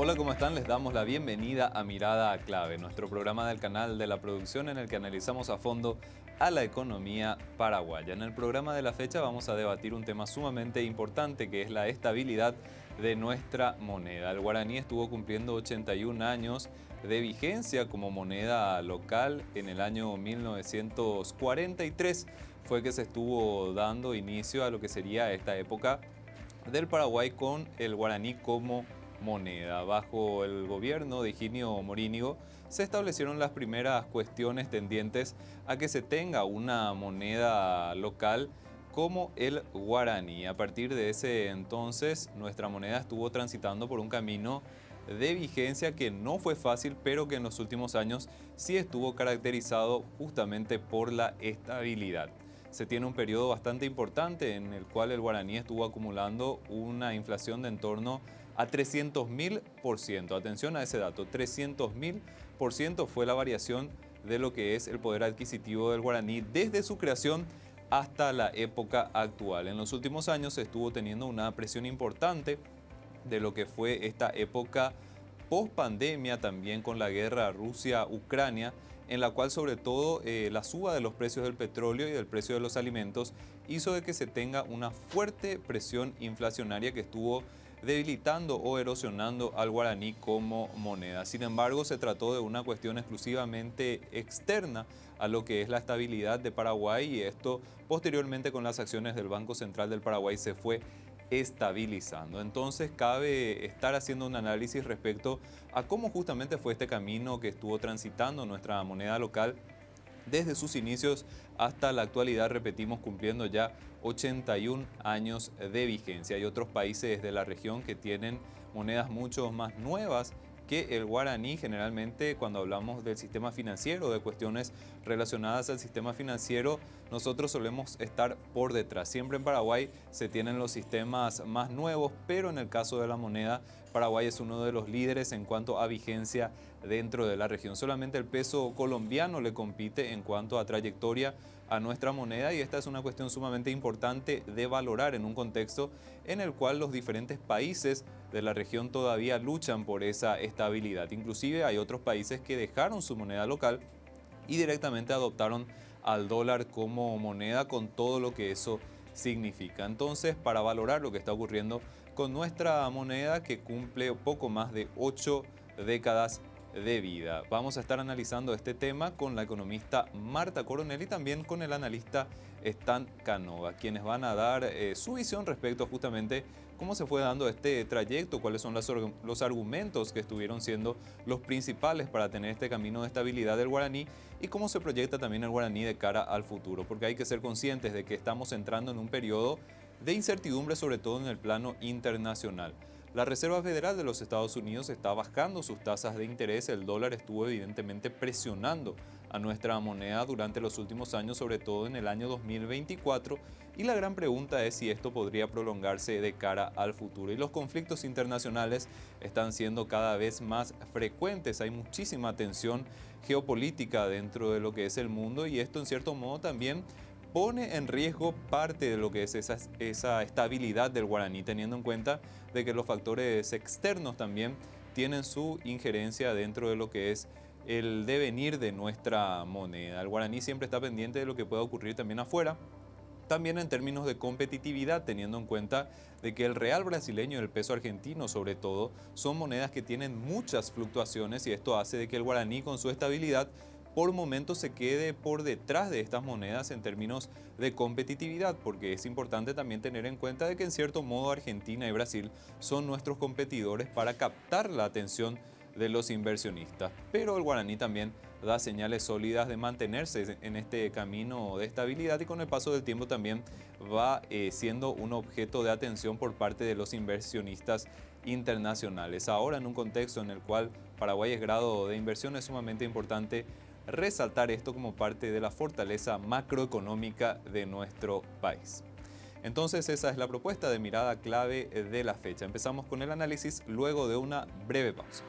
Hola, ¿cómo están? Les damos la bienvenida a Mirada Clave, nuestro programa del canal de la producción en el que analizamos a fondo a la economía paraguaya. En el programa de la fecha vamos a debatir un tema sumamente importante que es la estabilidad de nuestra moneda. El guaraní estuvo cumpliendo 81 años de vigencia como moneda local. En el año 1943 fue que se estuvo dando inicio a lo que sería esta época del Paraguay con el guaraní como moneda. Bajo el gobierno de Higinio Morínigo se establecieron las primeras cuestiones tendientes a que se tenga una moneda local como el guaraní. A partir de ese entonces, nuestra moneda estuvo transitando por un camino de vigencia que no fue fácil, pero que en los últimos años sí estuvo caracterizado justamente por la estabilidad. Se tiene un periodo bastante importante en el cual el guaraní estuvo acumulando una inflación de en torno a 300.000%. Atención a ese dato, 300.000% fue la variación de lo que es el poder adquisitivo del guaraní desde su creación hasta la época actual. En los últimos años se estuvo teniendo una presión importante de lo que fue esta época post pandemia, también con la guerra Rusia-Ucrania, en la cual sobre todo la suba de los precios del petróleo y del precio de los alimentos hizo de que se tenga una fuerte presión inflacionaria que estuvo debilitando o erosionando al guaraní como moneda. Sin embargo, se trató de una cuestión exclusivamente externa a lo que es la estabilidad de Paraguay, y esto posteriormente con las acciones del Banco Central del Paraguay se fue estabilizando. Entonces cabe estar haciendo un análisis respecto a cómo justamente fue este camino que estuvo transitando nuestra moneda local desde sus inicios hasta la actualidad, repetimos, cumpliendo ya 81 años de vigencia. Hay otros países de la región que tienen monedas mucho más nuevas que el guaraní. Generalmente cuando hablamos del sistema financiero, de cuestiones relacionadas al sistema financiero, nosotros solemos estar por detrás. Siempre en Paraguay se tienen los sistemas más nuevos, pero en el caso de la moneda, Paraguay es uno de los líderes en cuanto a vigencia dentro de la región. Solamente el peso colombiano le compite en cuanto a trayectoria a nuestra moneda, y esta es una cuestión sumamente importante de valorar en un contexto en el cual los diferentes países de la región todavía luchan por esa estabilidad. Inclusive hay otros países que dejaron su moneda local y directamente adoptaron al dólar como moneda, con todo lo que eso significa. Entonces, para valorar lo que está ocurriendo con nuestra moneda, que cumple poco más de 8 décadas de vida, vamos a estar analizando este tema con la economista Marta Coronel y también con el analista Stan Canova, quienes van a dar su visión respecto a justamente cómo se fue dando este trayecto, cuáles son los argumentos que estuvieron siendo los principales para tener este camino de estabilidad del guaraní, y cómo se proyecta también el guaraní de cara al futuro, porque hay que ser conscientes de que estamos entrando en un periodo de incertidumbre, sobre todo en el plano internacional. La Reserva Federal de los Estados Unidos está bajando sus tasas de interés. El dólar estuvo evidentemente presionando a nuestra moneda durante los últimos años, sobre todo en el año 2024, y la gran pregunta es si esto podría prolongarse de cara al futuro. Y los conflictos internacionales están siendo cada vez más frecuentes. Hay muchísima tensión geopolítica dentro de lo que es el mundo, y esto en cierto modo también pone en riesgo parte de lo que es esa estabilidad del guaraní, teniendo en cuenta de que los factores externos también tienen su injerencia dentro de lo que es el devenir de nuestra moneda. El guaraní siempre está pendiente de lo que pueda ocurrir también afuera, también en términos de competitividad, teniendo en cuenta de que el real brasileño y el peso argentino, sobre todo, son monedas que tienen muchas fluctuaciones, y esto hace de que el guaraní, con su estabilidad, por momentos se quede por detrás de estas monedas en términos de competitividad, porque es importante también tener en cuenta de que en cierto modo Argentina y Brasil son nuestros competidores para captar la atención de los inversionistas. Pero el guaraní también da señales sólidas de mantenerse en este camino de estabilidad, y con el paso del tiempo también va siendo un objeto de atención por parte de los inversionistas internacionales. Ahora, en un contexto en el cual Paraguay es grado de inversión, es sumamente importante resaltar esto como parte de la fortaleza macroeconómica de nuestro país. Entonces, esa es la propuesta de mirada clave de la fecha. Empezamos con el análisis luego de una breve pausa.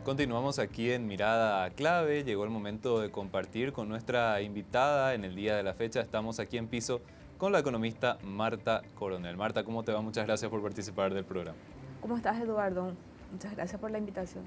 Continuamos aquí en Mirada Clave. Llegó el momento de compartir con nuestra invitada en el día de la fecha. Estamos aquí en piso con la economista Marta Coronel. Marta, ¿cómo te va? Muchas gracias por participar del programa. ¿Cómo estás, Eduardo? Muchas gracias por la invitación.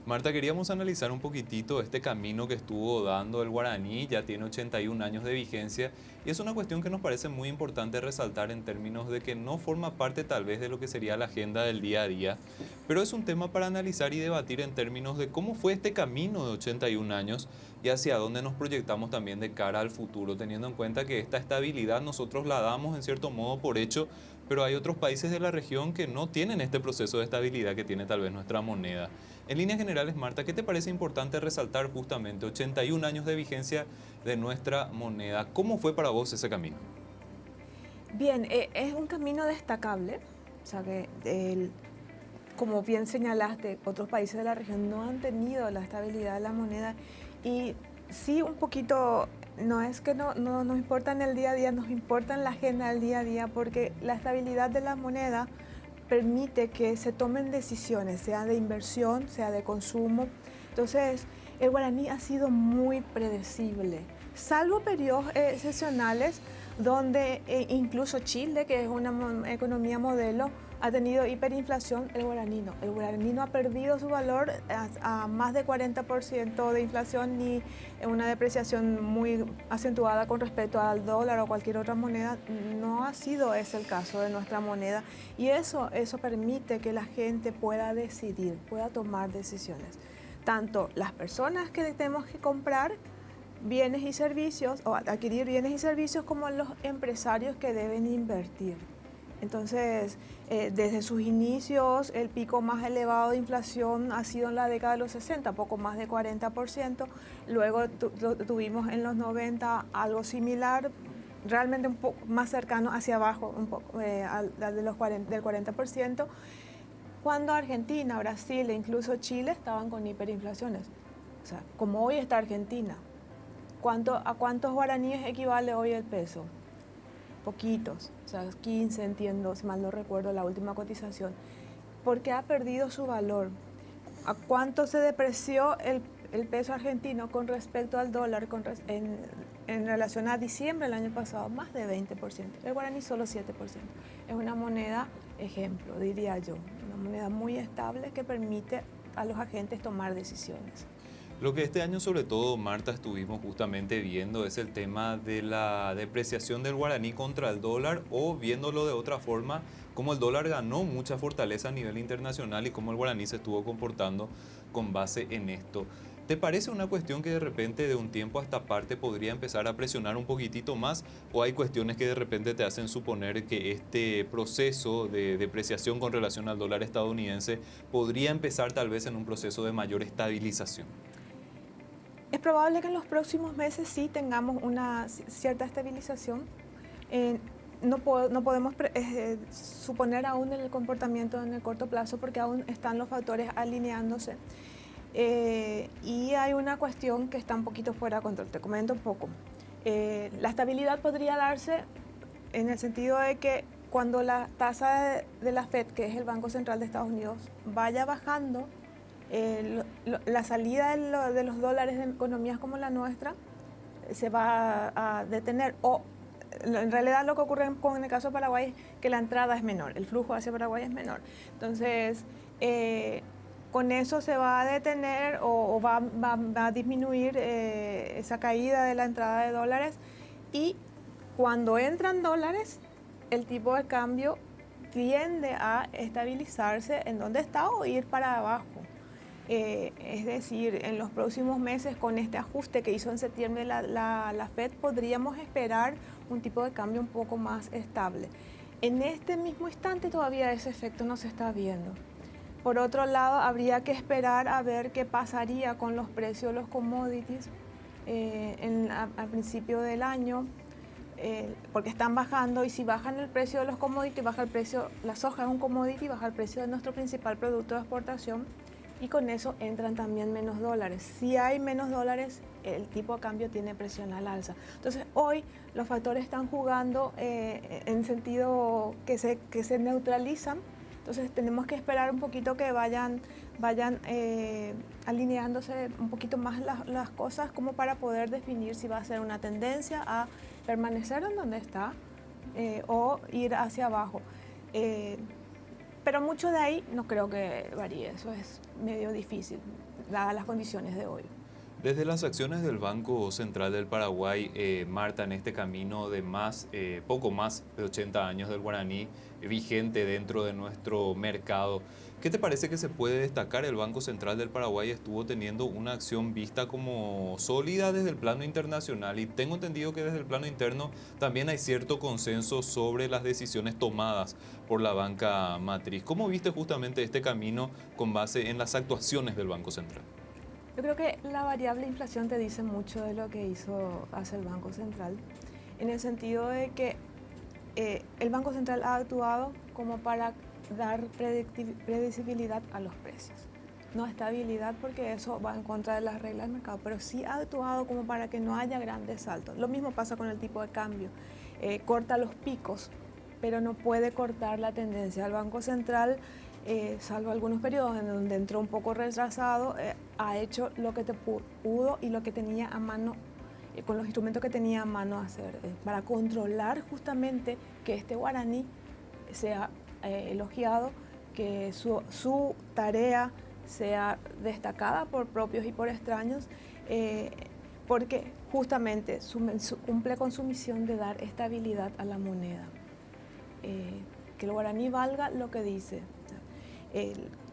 Marta, queríamos analizar un poquitito este camino que estuvo dando el guaraní. Ya tiene 81 años de vigencia y es una cuestión que nos parece muy importante resaltar en términos de que no forma parte tal vez de lo que sería la agenda del día a día, pero es un tema para analizar y debatir en términos de cómo fue este camino de 81 años y hacia dónde nos proyectamos también de cara al futuro, teniendo en cuenta que esta estabilidad nosotros la damos en cierto modo por hecho, pero hay otros países de la región que no tienen este proceso de estabilidad que tiene tal vez nuestra moneda. En líneas generales, Marta, ¿qué te parece importante resaltar justamente 81 años de vigencia de nuestra moneda? ¿Cómo fue para vos ese camino? Bien, es un camino destacable, o sea que como bien señalaste, otros países de la región no han tenido la estabilidad de la moneda y sí un poquito, no es que no nos importa en el día a día, nos importa en la agenda del día a día porque la estabilidad de la moneda permite que se tomen decisiones, sea de inversión, sea de consumo. Entonces, el guaraní ha sido muy predecible, salvo periodos excepcionales donde incluso Chile, que es una economía modelo, ha tenido hiperinflación. El guaraní no. El guaraní no ha perdido su valor a más de 40% de inflación ni una depreciación muy acentuada con respecto al dólar o cualquier otra moneda. No ha sido ese el caso de nuestra moneda y eso permite que la gente pueda decidir, pueda tomar decisiones. Tanto las personas que tenemos que comprar bienes y servicios o adquirir bienes y servicios como los empresarios que deben invertir. Entonces, desde sus inicios, el pico más elevado de inflación ha sido en la década de los 60, poco más de 40%. Luego tuvimos en los 90 algo similar, realmente un poco más cercano hacia abajo, un poco, del 40%, cuando Argentina, Brasil e incluso Chile estaban con hiperinflaciones. O sea, como hoy está Argentina. ¿A cuántos guaraníes equivale hoy el peso? Poquitos, o sea, 15, entiendo, si mal no recuerdo la última cotización, porque ha perdido su valor. ¿A cuánto se depreció el peso argentino con respecto al dólar en relación a diciembre del año pasado? Más de 20%, el guaraní solo 7%. Es una moneda ejemplo, diría yo, una moneda muy estable que permite a los agentes tomar decisiones. Lo que este año sobre todo, Marta, estuvimos justamente viendo es el tema de la depreciación del guaraní contra el dólar o viéndolo de otra forma, cómo el dólar ganó mucha fortaleza a nivel internacional y cómo el guaraní se estuvo comportando con base en esto. ¿Te parece una cuestión que de repente de un tiempo a esta parte podría empezar a presionar un poquitito más o hay cuestiones que de repente te hacen suponer que este proceso de depreciación con relación al dólar estadounidense podría empezar tal vez en un proceso de mayor estabilización? Es probable que en los próximos meses sí tengamos una cierta estabilización. No podemos suponer aún el comportamiento en el corto plazo porque aún están los factores alineándose. Y hay una cuestión que está un poquito fuera de control. Te comento un poco. La estabilidad podría darse en el sentido de que cuando la tasa de la Fed, que es el Banco Central de Estados Unidos, vaya bajando, la salida de los dólares de economías como la nuestra se va a detener o en realidad lo que ocurre en el caso de Paraguay es que la entrada es menor, el flujo hacia Paraguay es menor. Entonces, con eso se va a detener o va a disminuir esa caída de la entrada de dólares y cuando entran dólares, el tipo de cambio tiende a estabilizarse en donde está o ir para abajo. Es decir, en los próximos meses con este ajuste que hizo en septiembre la Fed podríamos esperar un tipo de cambio un poco más estable. En este mismo instante todavía ese efecto no se está viendo. Por otro lado, habría que esperar a ver qué pasaría con los precios de los commodities al principio del año, porque están bajando y si bajan el precio de los commodities, baja el precio, la soja es un commodity, baja el precio de nuestro principal producto de exportación. Y con eso entran también menos dólares. Si hay menos dólares, el tipo de cambio tiene presión al alza. Entonces, hoy los factores están jugando en sentido que se neutralizan. Entonces tenemos que esperar un poquito que vayan alineándose un poquito más las cosas como para poder definir si va a ser una tendencia a permanecer en donde está o ir hacia abajo. Pero mucho de ahí no creo que varíe, eso es medio difícil, dadas las condiciones de hoy. Desde las acciones del Banco Central del Paraguay, Marta, en este camino de poco más de 80 años del guaraní vigente dentro de nuestro mercado, ¿qué te parece que se puede destacar? El Banco Central del Paraguay estuvo teniendo una acción vista como sólida desde el plano internacional y tengo entendido que desde el plano interno también hay cierto consenso sobre las decisiones tomadas por la banca matriz. ¿Cómo viste justamente este camino con base en las actuaciones del Banco Central? Yo creo que la variable inflación te dice mucho de lo que hace el Banco Central, en el sentido de que el Banco Central ha actuado como para dar predecibilidad a los precios. No estabilidad, porque eso va en contra de las reglas del mercado, pero sí ha actuado como para que no haya grandes saltos. Lo mismo pasa con el tipo de cambio. Corta los picos, pero no puede cortar la tendencia. El Banco Central, salvo algunos periodos en donde entró un poco retrasado, ha hecho lo que pudo y lo que tenía a mano, con los instrumentos que tenía a mano hacer, para controlar justamente que este guaraní sea elogiado, que su tarea sea destacada por propios y por extraños, porque justamente cumple con su misión de dar estabilidad a la moneda. Que el guaraní valga lo que dice.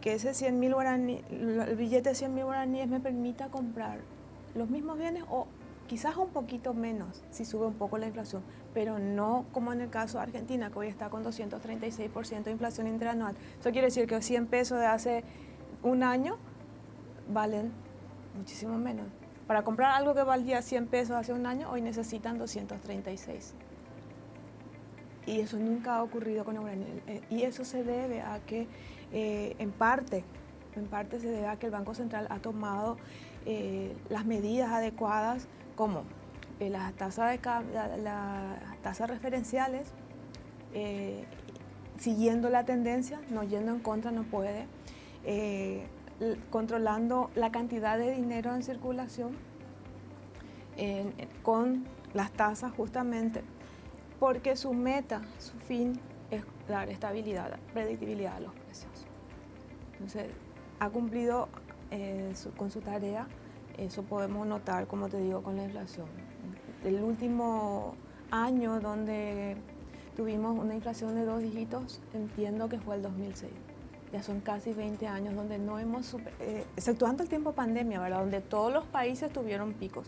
Que ese 100.000 guaraní, el billete de 100.000 guaraníes me permita comprar los mismos bienes o quizás un poquito menos si sube un poco la inflación, pero no como en el caso de Argentina, que hoy está con 236% de inflación interanual. Eso quiere decir que 100 pesos de hace un año valen muchísimo menos. Para comprar algo que valía 100 pesos hace un año, hoy necesitan 236. Y eso nunca ha ocurrido con el guaraní. Y eso se debe a que, en parte se debe a que el Banco Central ha tomado las medidas adecuadas, como las tasas referenciales, siguiendo la tendencia, no yendo en contra, no puede, controlando la cantidad de dinero en circulación con las tasas justamente, porque su meta, su fin es dar estabilidad, predictibilidad a los precios. Entonces, ha cumplido con su tarea, eso podemos notar, como te digo, con la inflación. El último año donde tuvimos una inflación de 2 dígitos, entiendo que fue el 2006. Ya son casi 20 años donde no hemos, exceptuando el tiempo pandemia, ¿verdad? Donde todos los países tuvieron picos,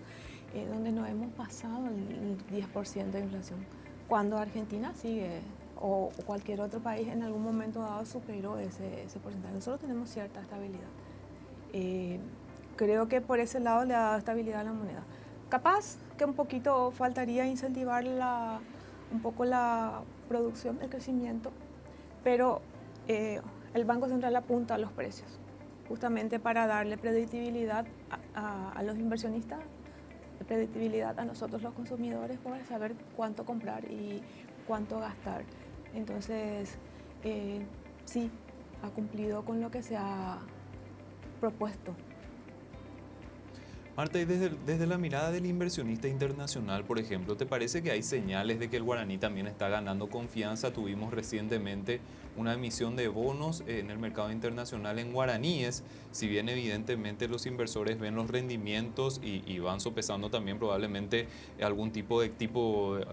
donde no hemos pasado el 10% de inflación. Cuando Argentina sigue, o cualquier otro país en algún momento dado superó ese porcentaje. Nosotros tenemos cierta estabilidad. Creo que por ese lado le ha dado estabilidad a la moneda. Capaz que un poquito faltaría incentivar un poco la producción, el crecimiento, pero el Banco Central apunta a los precios, justamente para darle predictibilidad a los inversionistas, predictibilidad a nosotros los consumidores, para saber cuánto comprar y cuánto gastar. Entonces, sí, ha cumplido con lo que se ha propuesto. Marta, y desde la mirada del inversionista internacional, por ejemplo, ¿te parece que hay señales de que el guaraní también está ganando confianza? Tuvimos recientemente una emisión de bonos en el mercado internacional en guaraníes, si bien evidentemente los inversores ven los rendimientos y van sopesando también probablemente algún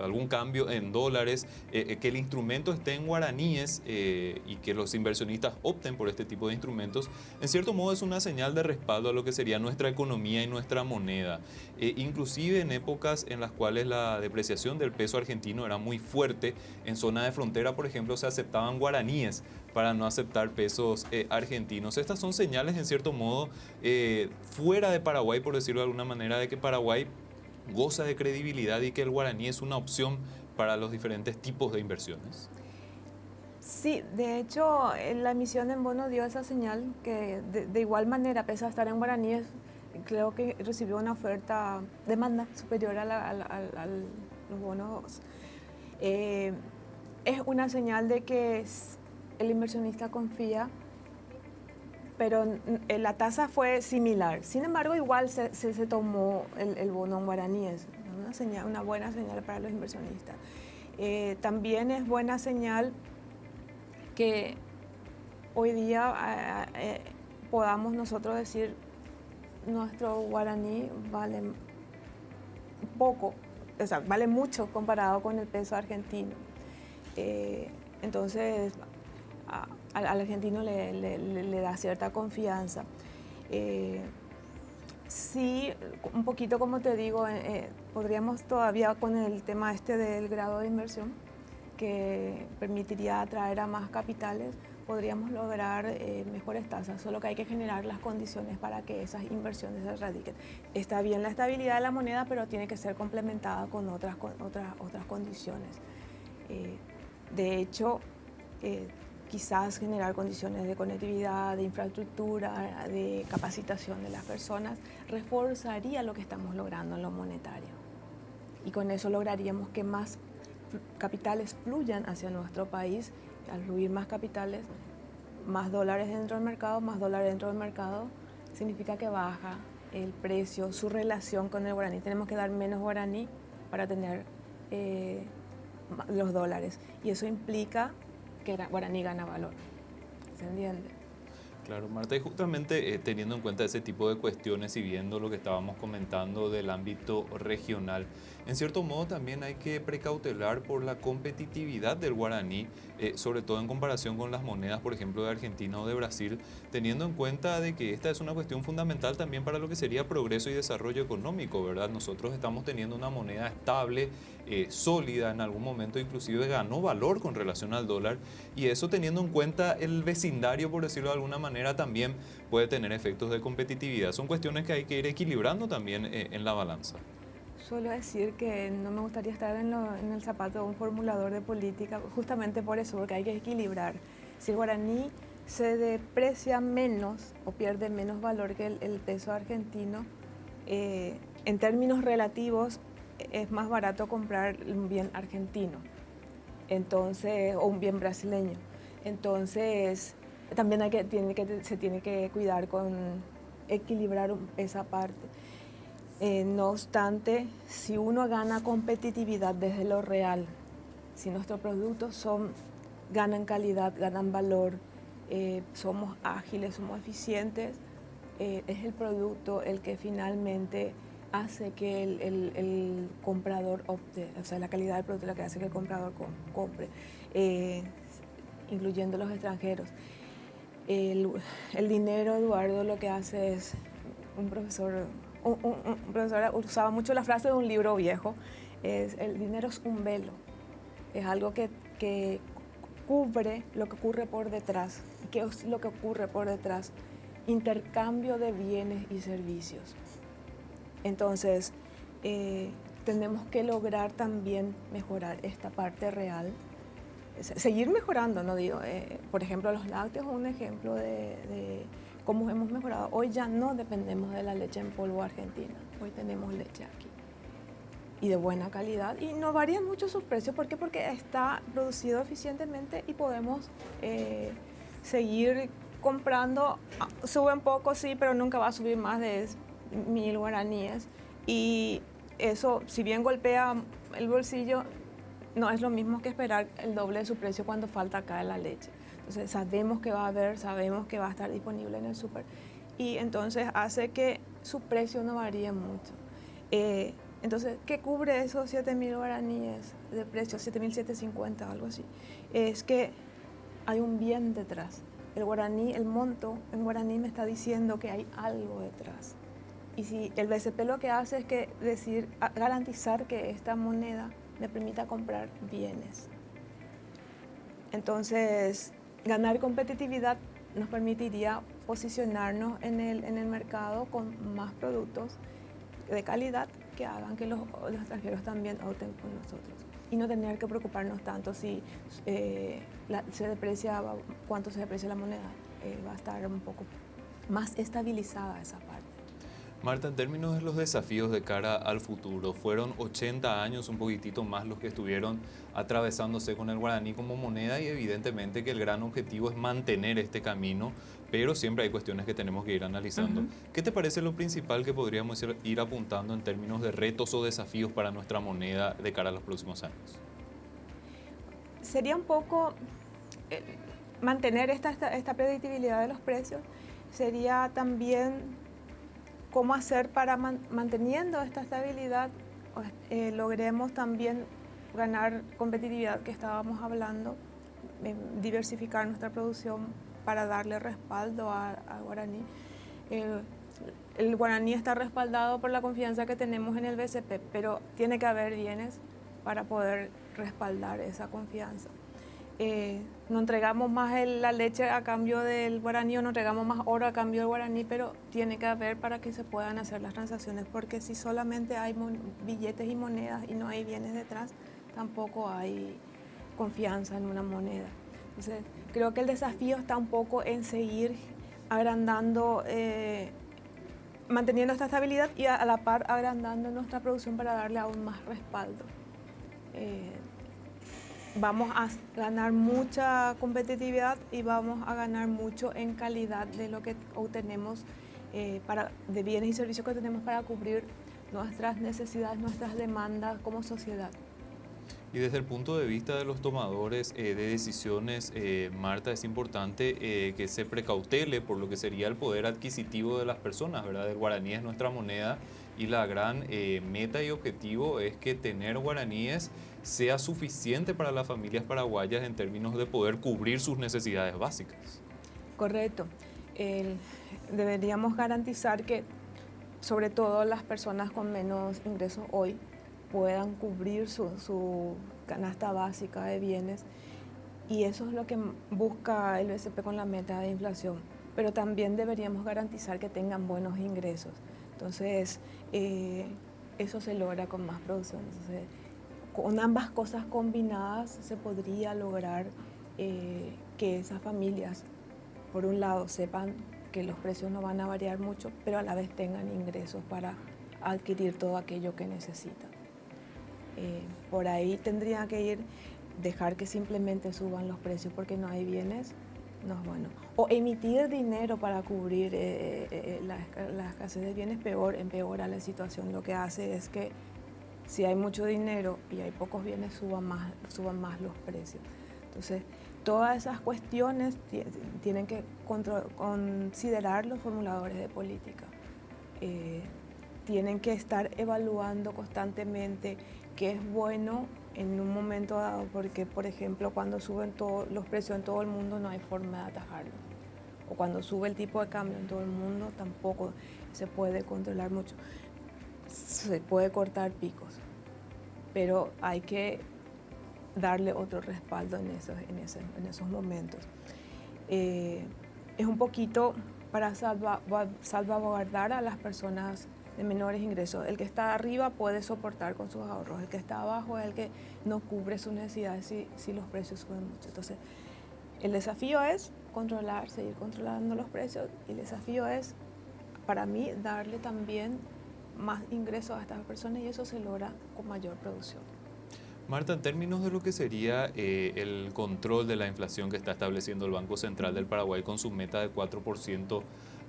algún cambio en dólares, que el instrumento esté en guaraníes y que los inversionistas opten por este tipo de instrumentos, en cierto modo es una señal de respaldo a lo que sería nuestra economía y nuestra moneda. Inclusive en épocas en las cuales la depreciación del peso argentino era muy fuerte, en zona de frontera, por ejemplo, se aceptaban guaraníes para no aceptar pesos argentinos. Estas son señales, en cierto modo, fuera de Paraguay, por decirlo de alguna manera, de que Paraguay goza de credibilidad y que el guaraní es una opción para los diferentes tipos de inversiones. Sí, de hecho, la emisión en bono dio esa señal que de igual manera, pese a estar en guaraníes, creo que recibió una demanda superior a los bonos. Es una señal de que el inversionista confía, pero la tasa fue similar. Sin embargo, igual se tomó el bono en guaraníes, una buena señal para los inversionistas. También es buena señal que hoy día podamos nosotros decir nuestro guaraní vale poco, o sea, vale mucho comparado con el peso argentino. Entonces, al argentino le da cierta confianza. Sí, un poquito como te digo, podríamos todavía con el tema del grado de inversión, que permitiría atraer a más capitales, podríamos lograr mejores tasas, solo que hay que generar las condiciones para que esas inversiones se radiquen. Está bien la estabilidad de la moneda, pero tiene que ser complementada con otras condiciones. De hecho, quizás generar condiciones de conectividad, de infraestructura, de capacitación de las personas, reforzaría lo que estamos logrando en lo monetario. Y con eso lograríamos que más capitales fluyan hacia nuestro país. Al fluir más capitales, más dólares dentro del mercado, más dólares dentro del mercado, significa que baja el precio, su relación con el guaraní. Tenemos que dar menos guaraní para tener los dólares. Y eso implica que el guaraní gana valor. ¿Se entiende? Claro, Marta, y justamente teniendo en cuenta ese tipo de cuestiones y viendo lo que estábamos comentando del ámbito regional, en cierto modo también hay que precautelar por la competitividad del guaraní, sobre todo en comparación con las monedas, por ejemplo, de Argentina o de Brasil, teniendo en cuenta de que esta es una cuestión fundamental también para lo que sería progreso y desarrollo económico, ¿verdad? Nosotros estamos teniendo una moneda estable, sólida, en algún momento inclusive ganó valor con relación al dólar, y eso teniendo en cuenta el vecindario, por decirlo de alguna manera, también puede tener efectos de competitividad. Son cuestiones que hay que ir equilibrando también en la balanza. Suelo decir que no me gustaría estar en el zapato de un formulador de política, justamente por eso, porque hay que equilibrar. Si el guaraní se deprecia menos o pierde menos valor que el peso argentino, en términos relativos es más barato comprar un bien argentino, entonces, o un bien brasileño. Entonces, también se tiene que cuidar con equilibrar esa parte. No obstante, si uno gana competitividad desde lo real, si nuestros productos ganan calidad, ganan valor, somos ágiles, somos eficientes, es el producto el que finalmente hace que el comprador opte, o sea, la calidad del producto es la que hace que el comprador compre, incluyendo los extranjeros. El dinero, Eduardo, lo que hace es, un profesor usaba mucho la frase de un libro viejo, el dinero es un velo, es algo que cubre lo que ocurre por detrás. ¿Qué es lo que ocurre por detrás? Intercambio de bienes y servicios. Entonces, tenemos que lograr también mejorar esta parte real, seguir mejorando, no digo, por ejemplo, los lácteos es un ejemplo de cómo hemos mejorado. Hoy ya no dependemos de la leche en polvo argentina, hoy tenemos leche aquí y de buena calidad, y no varían mucho sus precios. ¿Por qué? Porque está producido eficientemente y podemos seguir comprando. Sube un poco, sí, pero nunca va a subir más de 1.000 guaraníes, y eso, si bien golpea el bolsillo, no es lo mismo que esperar el doble de su precio cuando falta acá la leche. Entonces sabemos que va a haber, sabemos que va a estar disponible en el súper, y entonces hace que su precio no varíe mucho. Entonces, ¿qué cubre esos 7.000 guaraníes de precio, 7.750 o algo así? Es que hay un bien detrás. El guaraní, el monto en guaraní me está diciendo que hay algo detrás. Y si el BCP lo que hace es que garantizar que esta moneda me permita comprar bienes. Entonces, ganar competitividad nos permitiría posicionarnos en el mercado con más productos de calidad que hagan que los extranjeros también opten por nosotros. Y no tener que preocuparnos tanto si cuánto se deprecia la moneda. Va a estar un poco más estabilizada esa parte. Marta, en términos de los desafíos de cara al futuro, fueron 80 años, un poquitito más, los que estuvieron atravesándose con el guaraní como moneda y evidentemente que el gran objetivo es mantener este camino, pero siempre hay cuestiones que tenemos que ir analizando. Ujú. ¿Qué te parece lo principal que podríamos ir apuntando en términos de retos o desafíos para nuestra moneda de cara a los próximos años? Sería un poco eh, mantener esta predictibilidad de los precios, sería también cómo hacer para manteniendo esta estabilidad, logremos también ganar competitividad que estábamos hablando, diversificar nuestra producción para darle respaldo al guaraní. Eh, el guaraní está respaldado por la confianza que tenemos en el BCP, pero tiene que haber bienes para poder respaldar esa confianza. No entregamos más la leche a cambio del guaraní o no entregamos más oro a cambio del guaraní, pero tiene que haber para que se puedan hacer las transacciones, porque si solamente hay billetes y monedas y no hay bienes detrás, tampoco hay confianza en una moneda. Entonces, creo que el desafío está un poco en seguir agrandando, manteniendo esta estabilidad y a la par agrandando nuestra producción para darle aún más respaldo. Vamos a ganar mucha competitividad y vamos a ganar mucho en calidad de lo que obtenemos, de bienes y servicios que tenemos para cubrir nuestras necesidades, nuestras demandas como sociedad. Y desde el punto de vista de los tomadores de decisiones, Marta, es importante que se precautele por lo que sería el poder adquisitivo de las personas, ¿verdad? El guaraní es nuestra moneda y la gran meta y objetivo es que tener guaraníes sea suficiente para las familias paraguayas en términos de poder cubrir sus necesidades básicas. Correcto. Deberíamos garantizar que, sobre todo las personas con menos ingresos hoy, puedan cubrir su canasta básica de bienes, y eso es lo que busca el BCP con la meta de inflación, pero también deberíamos garantizar que tengan buenos ingresos. Entonces, eso se logra con más producción. Entonces, con ambas cosas combinadas se podría lograr que esas familias, por un lado, sepan que los precios no van a variar mucho, pero a la vez tengan ingresos para adquirir todo aquello que necesitan. Por ahí tendría que ir, dejar que simplemente suban los precios porque no hay bienes, no es bueno. O emitir dinero para cubrir la escasez de bienes, empeora la situación. Lo que hace es que si hay mucho dinero y hay pocos bienes, suban más los precios. Entonces, todas esas cuestiones tienen que considerar los formuladores de política. Tienen que estar evaluando constantemente qué es bueno en un momento dado, porque, por ejemplo, cuando suben los precios en todo el mundo no hay forma de atajarlo. O cuando sube el tipo de cambio en todo el mundo tampoco se puede controlar mucho. Se puede cortar picos, pero hay que darle otro respaldo en esos momentos. Es un poquito para salvaguardar a las personas de menores ingresos. El que está arriba puede soportar con sus ahorros, el que está abajo es el que no cubre sus necesidades si los precios suben mucho. Entonces, el desafío es seguir controlando los precios, y el desafío es, para mí, darle también más ingresos a estas personas, y eso se logra con mayor producción. Marta, en términos de lo que sería el control de la inflación que está estableciendo el Banco Central del Paraguay con su meta de 4%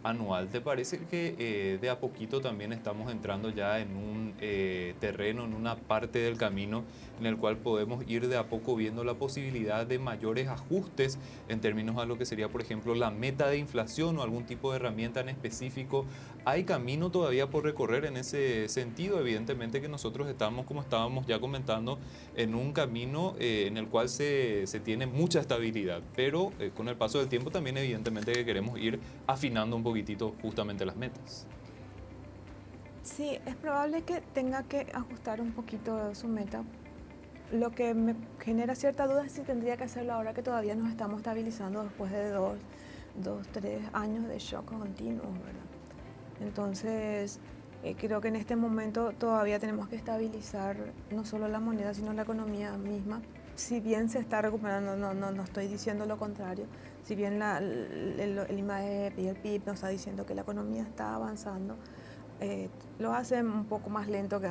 anual, ¿te parece que de a poquito también estamos entrando ya en un terreno, en una parte del camino en el cual podemos ir de a poco viendo la posibilidad de mayores ajustes en términos a lo que sería, por ejemplo, la meta de inflación o algún tipo de herramienta en específico? ¿Hay camino todavía por recorrer en ese sentido? Evidentemente que nosotros estamos, como estábamos ya comentando, en un camino en el cual se tiene mucha estabilidad, pero con el paso del tiempo también evidentemente que queremos ir afinando un poquitito justamente las metas. Sí, es probable que tenga que ajustar un poquito su meta. Lo que me genera cierta duda es si tendría que hacerlo ahora que todavía nos estamos estabilizando después de 3 años de shock continuos, ¿verdad? Entonces, creo que en este momento todavía tenemos que estabilizar no solo la moneda, sino la economía misma. Si bien se está recuperando, no estoy diciendo lo contrario, si bien el IMAEP y el PIB nos está diciendo que la economía está avanzando, lo hacen un poco más lento que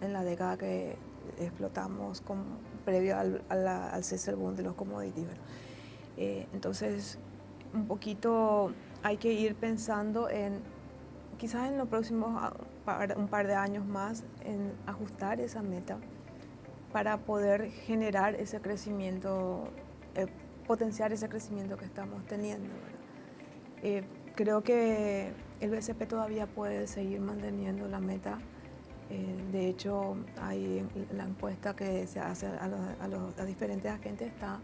en la década que explotamos previo al cese del boom de los commodities. Entonces, un poquito hay que ir pensando en, quizás en los próximos un par de años más, en ajustar esa meta para poder generar ese crecimiento, potenciar ese crecimiento que estamos teniendo, ¿verdad? Creo que el BCP todavía puede seguir manteniendo la meta. De hecho, hay la encuesta que se hace a diferentes agentes está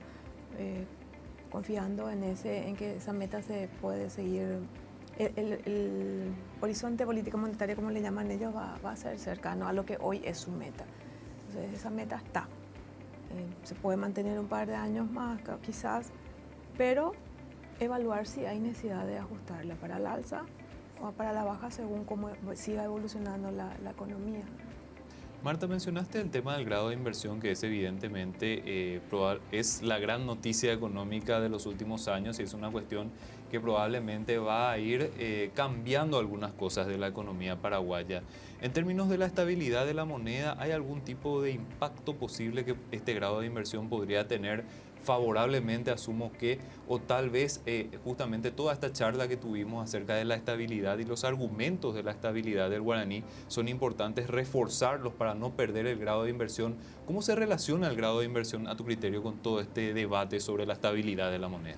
confiando en que esa meta se puede seguir. El horizonte político monetario, como le llaman ellos, va a ser cercano a lo que hoy es su meta. Entonces, esa meta está. Se puede mantener un par de años más, quizás, pero evaluar si hay necesidad de ajustarla para el alza o para la baja según cómo siga evolucionando la economía. Marta, mencionaste el tema del grado de inversión, que es evidentemente es la gran noticia económica de los últimos años y es una cuestión que probablemente va a ir cambiando algunas cosas de la economía paraguaya. En términos de la estabilidad de la moneda, ¿hay algún tipo de impacto posible que este grado de inversión podría tener favorablemente, asumo que, o tal vez justamente toda esta charla que tuvimos acerca de la estabilidad y los argumentos de la estabilidad del guaraní son importantes reforzarlos para no perder el grado de inversión? ¿Cómo se relaciona el grado de inversión a tu criterio con todo este debate sobre la estabilidad de la moneda?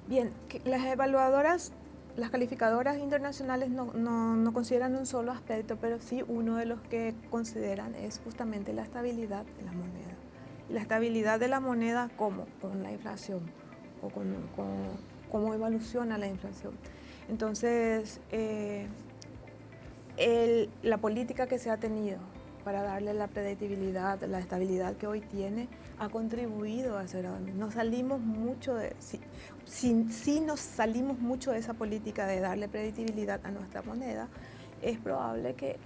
Bien, las evaluadoras, las calificadoras internacionales no consideran un solo aspecto, pero sí uno de los que consideran es justamente la estabilidad de la moneda. Y la estabilidad de la moneda, ¿cómo? Con la inflación o cómo evoluciona la inflación. Entonces, la política que se ha tenido para darle la predictibilidad, la estabilidad que hoy tiene, ha contribuido a hacer. Nos salimos mucho si nos salimos mucho de esa política de darle predictibilidad a nuestra moneda, es probable que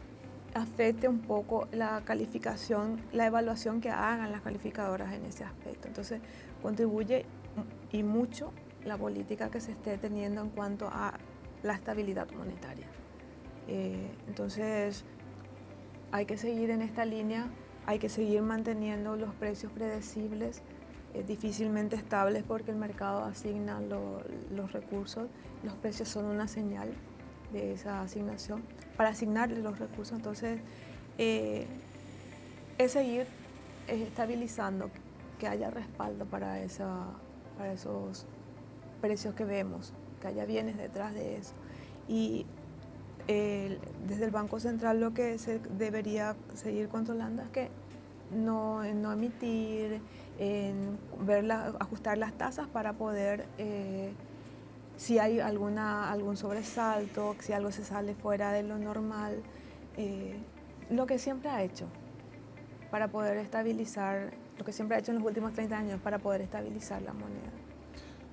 afecte un poco la calificación, la evaluación que hagan las calificadoras en ese aspecto. Entonces, contribuye y mucho la política que se esté teniendo en cuanto a la estabilidad monetaria. Entonces, hay que seguir en esta línea, hay que seguir manteniendo los precios predecibles, difícilmente estables porque el mercado asigna los recursos, los precios son una señal de esa asignación, para asignarle los recursos. Entonces, es seguir estabilizando, que haya respaldo para esos precios que vemos, que haya bienes detrás de eso. Y desde el Banco Central lo que se debería seguir controlando es que no emitir, ajustar las tasas para poder, si hay algún sobresalto, si algo se sale fuera de lo normal, lo que siempre ha hecho para poder estabilizar, lo que siempre ha hecho en los últimos 30 años para poder estabilizar la moneda.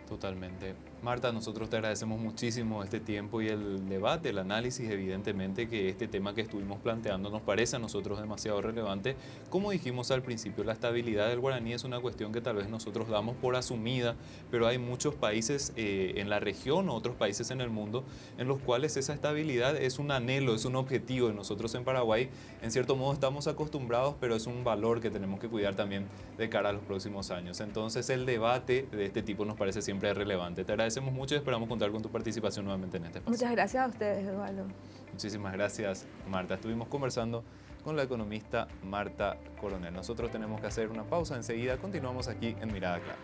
Totalmente. Marta, nosotros te agradecemos muchísimo este tiempo y el debate, el análisis. Evidentemente que este tema que estuvimos planteando nos parece a nosotros demasiado relevante. Como dijimos al principio, la estabilidad del guaraní es una cuestión que tal vez nosotros damos por asumida, pero hay muchos países en la región o otros países en el mundo en los cuales esa estabilidad es un anhelo, es un objetivo. Y nosotros en Paraguay, en cierto modo, estamos acostumbrados, pero es un valor que tenemos que cuidar también de cara a los próximos años. Entonces, el debate de este tipo nos parece siempre relevante. Te agradecemos mucho y esperamos contar con tu participación nuevamente en este espacio. Muchas gracias a ustedes, Eduardo. Muchísimas gracias, Marta. Estuvimos conversando con la economista Marta Coronel. Nosotros tenemos que hacer una pausa. Enseguida continuamos aquí en Mirada Clave.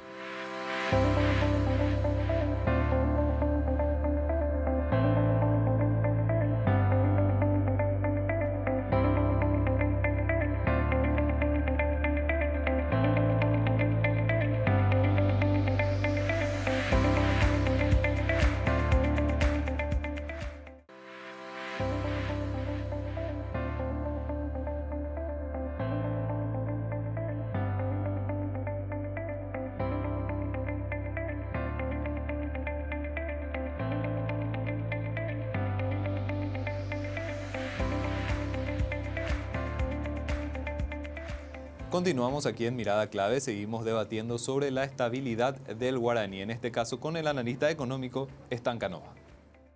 Continuamos aquí en Mirada Clave, seguimos debatiendo sobre la estabilidad del guaraní, en este caso con el analista económico Stan Canova.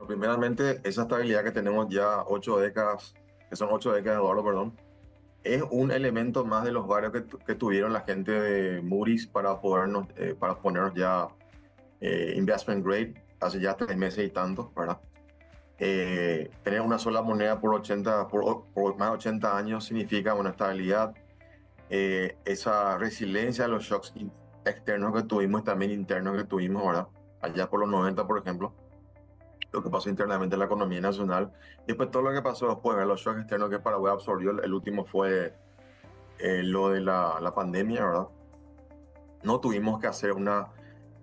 Primeramente, esa estabilidad que tenemos ya 8 décadas, que son 8 décadas, Eduardo, perdón, es un elemento más de los varios que tuvieron la gente de Moody's para ponernos ya investment grade hace ya 3 meses y tanto, ¿verdad? Tener una sola moneda por más de 80 años significa una estabilidad, esa resiliencia a los shocks externos que tuvimos y también internos que tuvimos, ¿verdad? Allá por los 90, por ejemplo, lo que pasó internamente en la economía nacional. Y después todo lo que pasó después, ¿verdad? Los shocks externos que Paraguay absorbió. El último fue lo de la pandemia, ¿verdad? No tuvimos que hacer una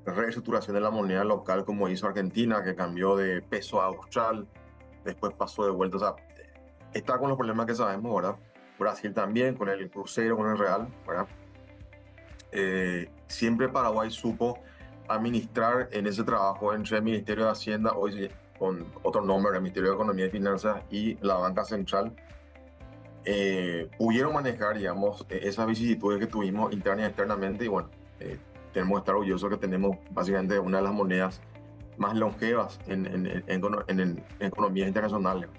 reestructuración de la moneda local como hizo Argentina, que cambió de peso a austral, después pasó de vuelta. O sea, está con los problemas que sabemos, ¿verdad? Brasil también, con el crucero, con el real, ¿verdad? Siempre Paraguay supo administrar en ese trabajo entre el Ministerio de Hacienda, hoy con otro nombre, el Ministerio de Economía y Finanzas y la Banca Central, pudieron manejar, digamos, esas vicisitudes que tuvimos interna y externamente. Y bueno, tenemos que estar orgullosos que tenemos básicamente una de las monedas más longevas en economías internacionales.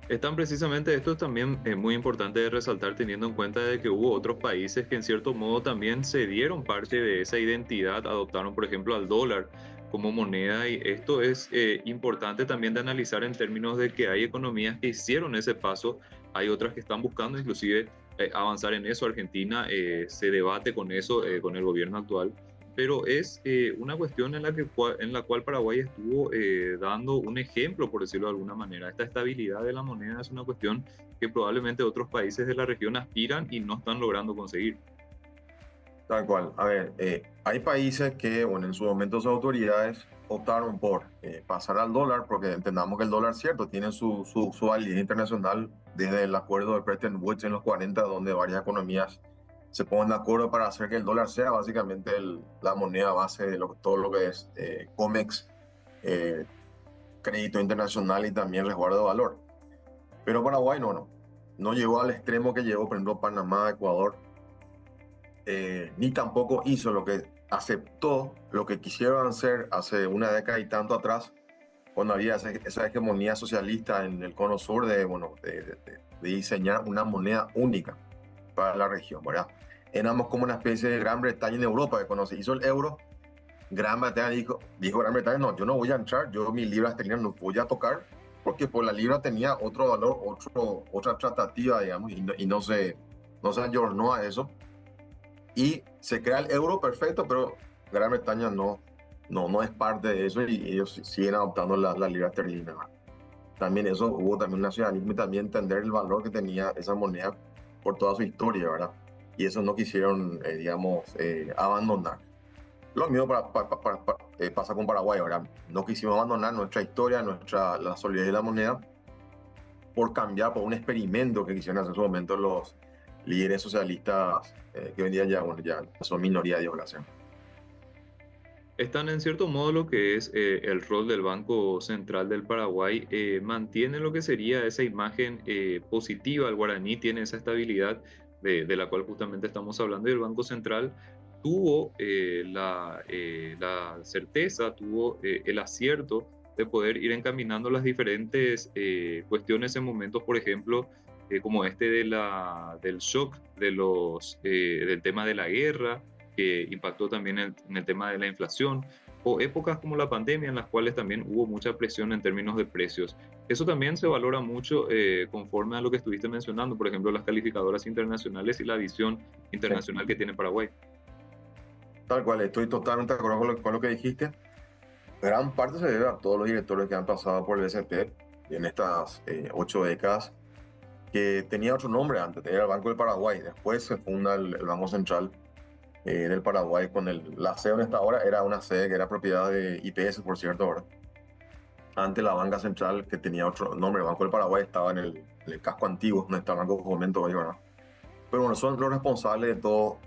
Están precisamente, esto es también muy importante de resaltar teniendo en cuenta de que hubo otros países que en cierto modo también se dieron parte de esa identidad, adoptaron por ejemplo al dólar como moneda y esto es importante también de analizar en términos de que hay economías que hicieron ese paso, hay otras que están buscando inclusive avanzar en eso, Argentina se debate con eso, con el gobierno actual, pero es una cuestión en la cual Paraguay estuvo dando un ejemplo, por decirlo de alguna manera. Esta estabilidad de la moneda es una cuestión que probablemente otros países de la región aspiran y no están logrando conseguir. Tal cual. A ver, hay países que, bueno, en su momento sus autoridades optaron por pasar al dólar, porque entendamos que el dólar, cierto, tiene su validez internacional desde el acuerdo de Bretton Woods en los 40, donde varias economías se ponen de acuerdo para hacer que el dólar sea básicamente la moneda base de todo lo que es COMEX, eh, crédito internacional y también resguardo de valor. Pero Paraguay no llegó al extremo que llegó, por ejemplo, Panamá, Ecuador, ni tampoco hizo lo que aceptó, lo que quisieron hacer hace una década y tanto atrás, cuando había esa hegemonía socialista en el cono sur de diseñar una moneda única para la región, ¿verdad? Éramos como una especie de Gran Bretaña en Europa, que cuando se hizo el euro, Gran Bretaña dijo Gran Bretaña, no, yo no voy a entrar, yo mis libras esterlinas no voy a tocar, porque por la libra tenía otro valor, otra tratativa, digamos, y no se ayornó a eso. Y se crea el euro, perfecto, pero Gran Bretaña no es parte de eso, y ellos siguen adoptando la libra esterlina. También eso, hubo también un nacionalismo y también entender el valor que tenía esa moneda por toda su historia, ¿verdad? Y eso no quisieron, digamos, abandonar. Lo mismo pasa con Paraguay, ¿verdad? No quisimos abandonar nuestra historia, la solidez de la moneda, por cambiar por un experimento que quisieron hacer en su momento los líderes socialistas, que hoy en día ya, bueno, ya son minoría de población. Están en cierto modo lo que es el rol del Banco Central del Paraguay, mantiene lo que sería esa imagen positiva, el guaraní tiene esa estabilidad de la cual justamente estamos hablando y el Banco Central tuvo la certeza, tuvo el acierto de poder ir encaminando las diferentes cuestiones en momentos, por ejemplo, como este del shock del tema de la guerra que impactó también en el tema de la inflación, o épocas como la pandemia en las cuales también hubo mucha presión en términos de precios. Eso también se valora mucho conforme a lo que estuviste mencionando, por ejemplo, las calificadoras internacionales y la visión internacional que tiene Paraguay. Tal cual, estoy totalmente de acuerdo con lo que dijiste. Gran parte se debe a todos los directores que han pasado por el BCP en estas 8 décadas, que tenía otro nombre antes, era el Banco del Paraguay. Después se funda el Banco Central del Paraguay, la sede donde está ahora era una sede que era propiedad de IPS, por cierto, ahora. Antes la banca central, que tenía otro nombre, el Banco del Paraguay, estaba en el casco antiguo, donde está el Banco de Fomento hoy, ¿verdad? Pero bueno, son los responsables de todo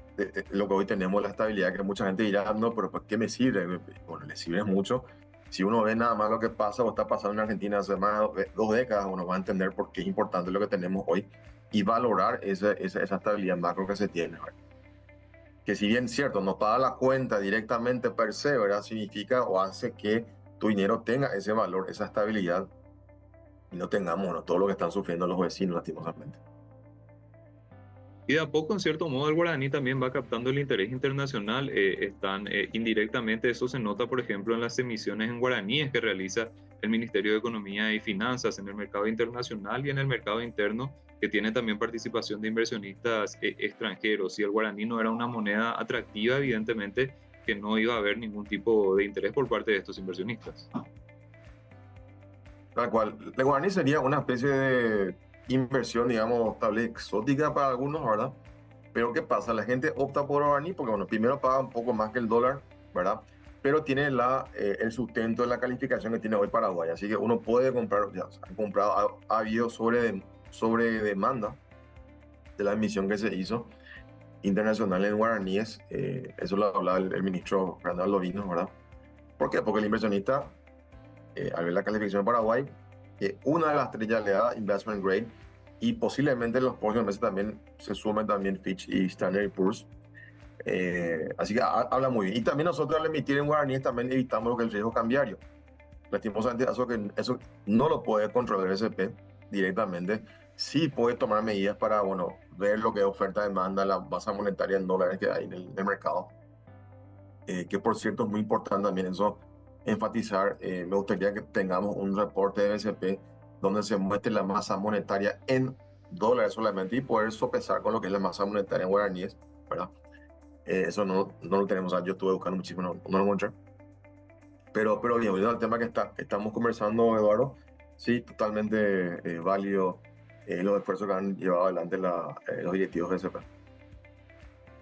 lo que hoy tenemos, la estabilidad, que mucha gente dirá, no, pero ¿por qué me sirve? Bueno, le sirve mucho. Si uno ve nada más lo que pasa o está pasando en Argentina hace más de 2 décadas, uno va a entender por qué es importante lo que tenemos hoy y valorar esa estabilidad macro que se tiene, ¿verdad? Que si bien cierto, no paga la cuenta directamente per se, ¿verdad? Significa o hace que tu dinero tenga ese valor, esa estabilidad y no tengamos, bueno, todo lo que están sufriendo los vecinos lastimosamente. Y de a poco, en cierto modo, el guaraní también va captando el interés internacional. Indirectamente eso se nota, por ejemplo, en las emisiones en guaraníes que realiza el Ministerio de Economía y Finanzas en el mercado internacional y en el mercado interno, que tiene también participación de inversionistas extranjeros. Si el guaraní no era una moneda atractiva, evidentemente que no iba a haber ningún tipo de interés por parte de estos inversionistas. Tal cual. El guaraní sería una especie de inversión, digamos, tal vez exótica para algunos, ¿verdad? Pero ¿qué pasa? La gente opta por guaraní porque, bueno, primero paga un poco más que el dólar, ¿verdad? Pero tiene el sustento de la calificación que tiene hoy Paraguay. Así que uno puede comprar, ya, o sea, han comprado, ha habido sobre demanda de la emisión que se hizo internacional en guaraníes. Eso lo hablaba el ministro Fernando Aldovino, ¿verdad? ¿Por qué? Porque el inversionista, al ver la calificación de Paraguay, una de las tres ya le da investment grade y posiblemente en los próximos meses también se sumen también Fitch y Standard Poor's. Así que habla muy bien. Y también nosotros al emitir en guaraníes también evitamos lo que es el riesgo cambiario. Lastimosamente eso no lo puede controlar el SP directamente. Sí puede tomar medidas para, bueno, ver lo que es oferta-demanda, la masa monetaria en dólares que hay en el mercado. Que por cierto es muy importante también eso enfatizar. Me gustaría que tengamos un reporte de BCP donde se muestre la masa monetaria en dólares solamente y poder sopesar con lo que es la masa monetaria en guaraníes, ¿verdad? Eso no lo tenemos. Yo estuve buscando muchísimo, no lo encontré. Pero bien, volviendo al tema que estamos conversando, Eduardo, sí, totalmente válido los esfuerzos que han llevado adelante los directivos de BCP.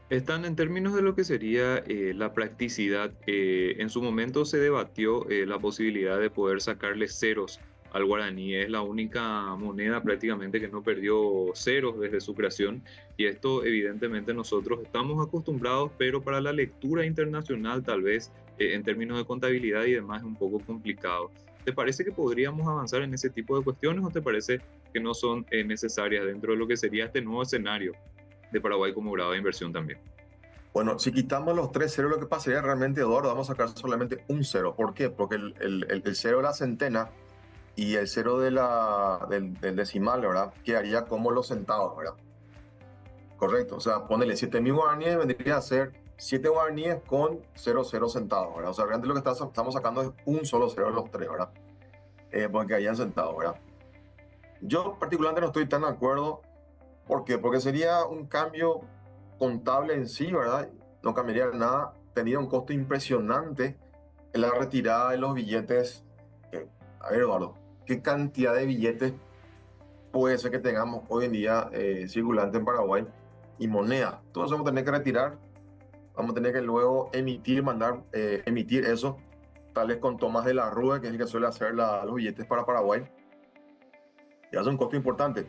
Están en términos de lo que sería la practicidad. En su momento se debatió la posibilidad de poder sacarle ceros al guaraní. Es la única moneda prácticamente que no perdió ceros desde su creación. Y esto evidentemente nosotros estamos acostumbrados, pero para la lectura internacional tal vez en términos de contabilidad y demás es un poco complicado. ¿Te parece que podríamos avanzar en ese tipo de cuestiones o te parece que no son necesarias dentro de lo que sería este nuevo escenario de Paraguay como grado de inversión también? Bueno, si quitamos los tres ceros, lo que pasaría realmente, Eduardo, vamos a sacar solamente un cero. ¿Por qué? Porque el cero de la centena y el cero del decimal, ¿verdad? Quedaría como los centavos, ¿verdad? Correcto. O sea, ponele 7.000 guaraníes, vendría a ser 7 guaraníes con 0,0 centavos, ¿verdad? O sea, realmente lo que estamos sacando es un solo cero de los tres, ¿verdad? Porque quedarían centavos, ¿verdad? Yo particularmente no estoy tan de acuerdo. ¿Por qué? Porque sería un cambio contable en sí, ¿verdad? No cambiaría nada. Tendría un costo impresionante en la retirada de los billetes. A ver, Eduardo, ¿qué cantidad de billetes puede ser que tengamos hoy en día circulante en Paraguay y moneda? Todos vamos a tener que retirar, vamos a tener que luego emitir eso, tal vez con Tomás de la Rúa, que es el que suele hacer los billetes para Paraguay. Y hace un costo importante.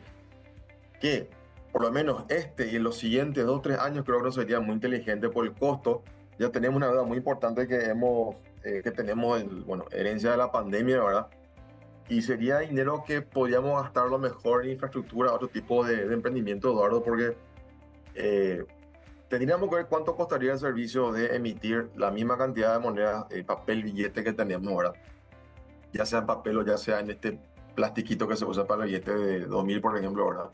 Que por lo menos y en los siguientes 2 o 3 años creo que no sería muy inteligente por el costo. Ya tenemos una deuda muy importante que tenemos, bueno, herencia de la pandemia, ¿verdad? Y sería dinero que podríamos gastarlo mejor en infraestructura, otro tipo de emprendimiento, Eduardo, porque tendríamos que ver cuánto costaría el servicio de emitir la misma cantidad de monedas, papel, billete que tenemos, ¿verdad? Ya sea en papel o ya sea en este plastiquito que se usa para el billete de 2.000, por ejemplo, ¿verdad?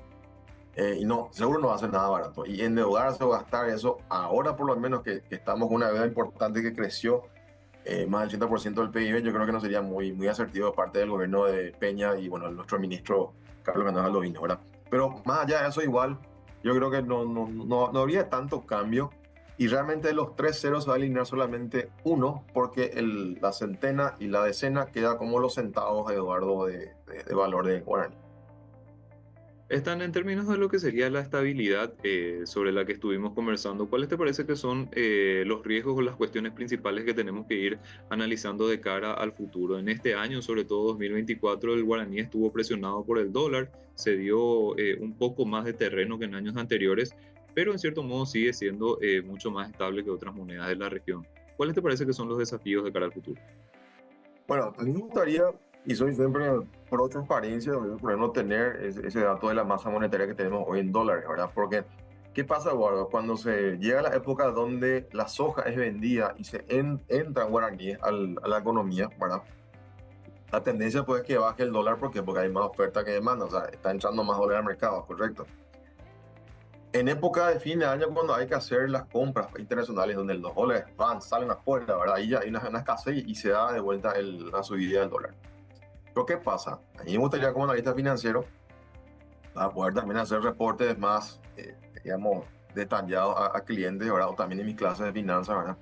Y no, seguro no va a ser nada barato. Y endeudarse o gastar eso, ahora por lo menos que estamos con una deuda importante que creció más del 100% del PIB, yo creo que no sería muy asertivo de parte del gobierno de Peña y bueno, nuestro ministro Carlos Mendoza Lovino, ¿verdad? Pero más allá de eso, igual, yo creo que no habría tanto cambio y realmente de los tres ceros se va a alinear solamente uno porque la centena y la decena queda como los centavos, Eduardo, de valor de guaraní. Están en términos de lo que sería la estabilidad sobre la que estuvimos conversando. ¿Cuáles te parece que son los riesgos o las cuestiones principales que tenemos que ir analizando de cara al futuro? En este año, sobre todo 2024, el guaraní estuvo presionado por el dólar, se dio un poco más de terreno que en años anteriores, pero en cierto modo sigue siendo mucho más estable que otras monedas de la región. ¿Cuáles te parece que son los desafíos de cara al futuro? Bueno, a mí me gustaría, y soy siempre pro transparencia, por no tener ese dato de la masa monetaria que tenemos hoy en dólares, ¿verdad? Porque, ¿qué pasa, Eduardo? Cuando se llega a la época donde la soja es vendida y se entra guaraníes a la economía, ¿verdad? La tendencia pues es que baje el dólar, ¿por qué? Porque hay más oferta que demanda, o sea, está entrando más dólar al mercado, correcto. En época de fin de año, cuando hay que hacer las compras internacionales, donde los dólares van, salen afuera, ¿verdad? Ahí ya hay una escasez y se da de vuelta la subida del dólar. Pero ¿qué pasa? A mí me gustaría como analista financiero a poder también hacer reportes más, digamos, detallados a clientes, ¿verdad? O también en mis clases de finanzas, ¿verdad?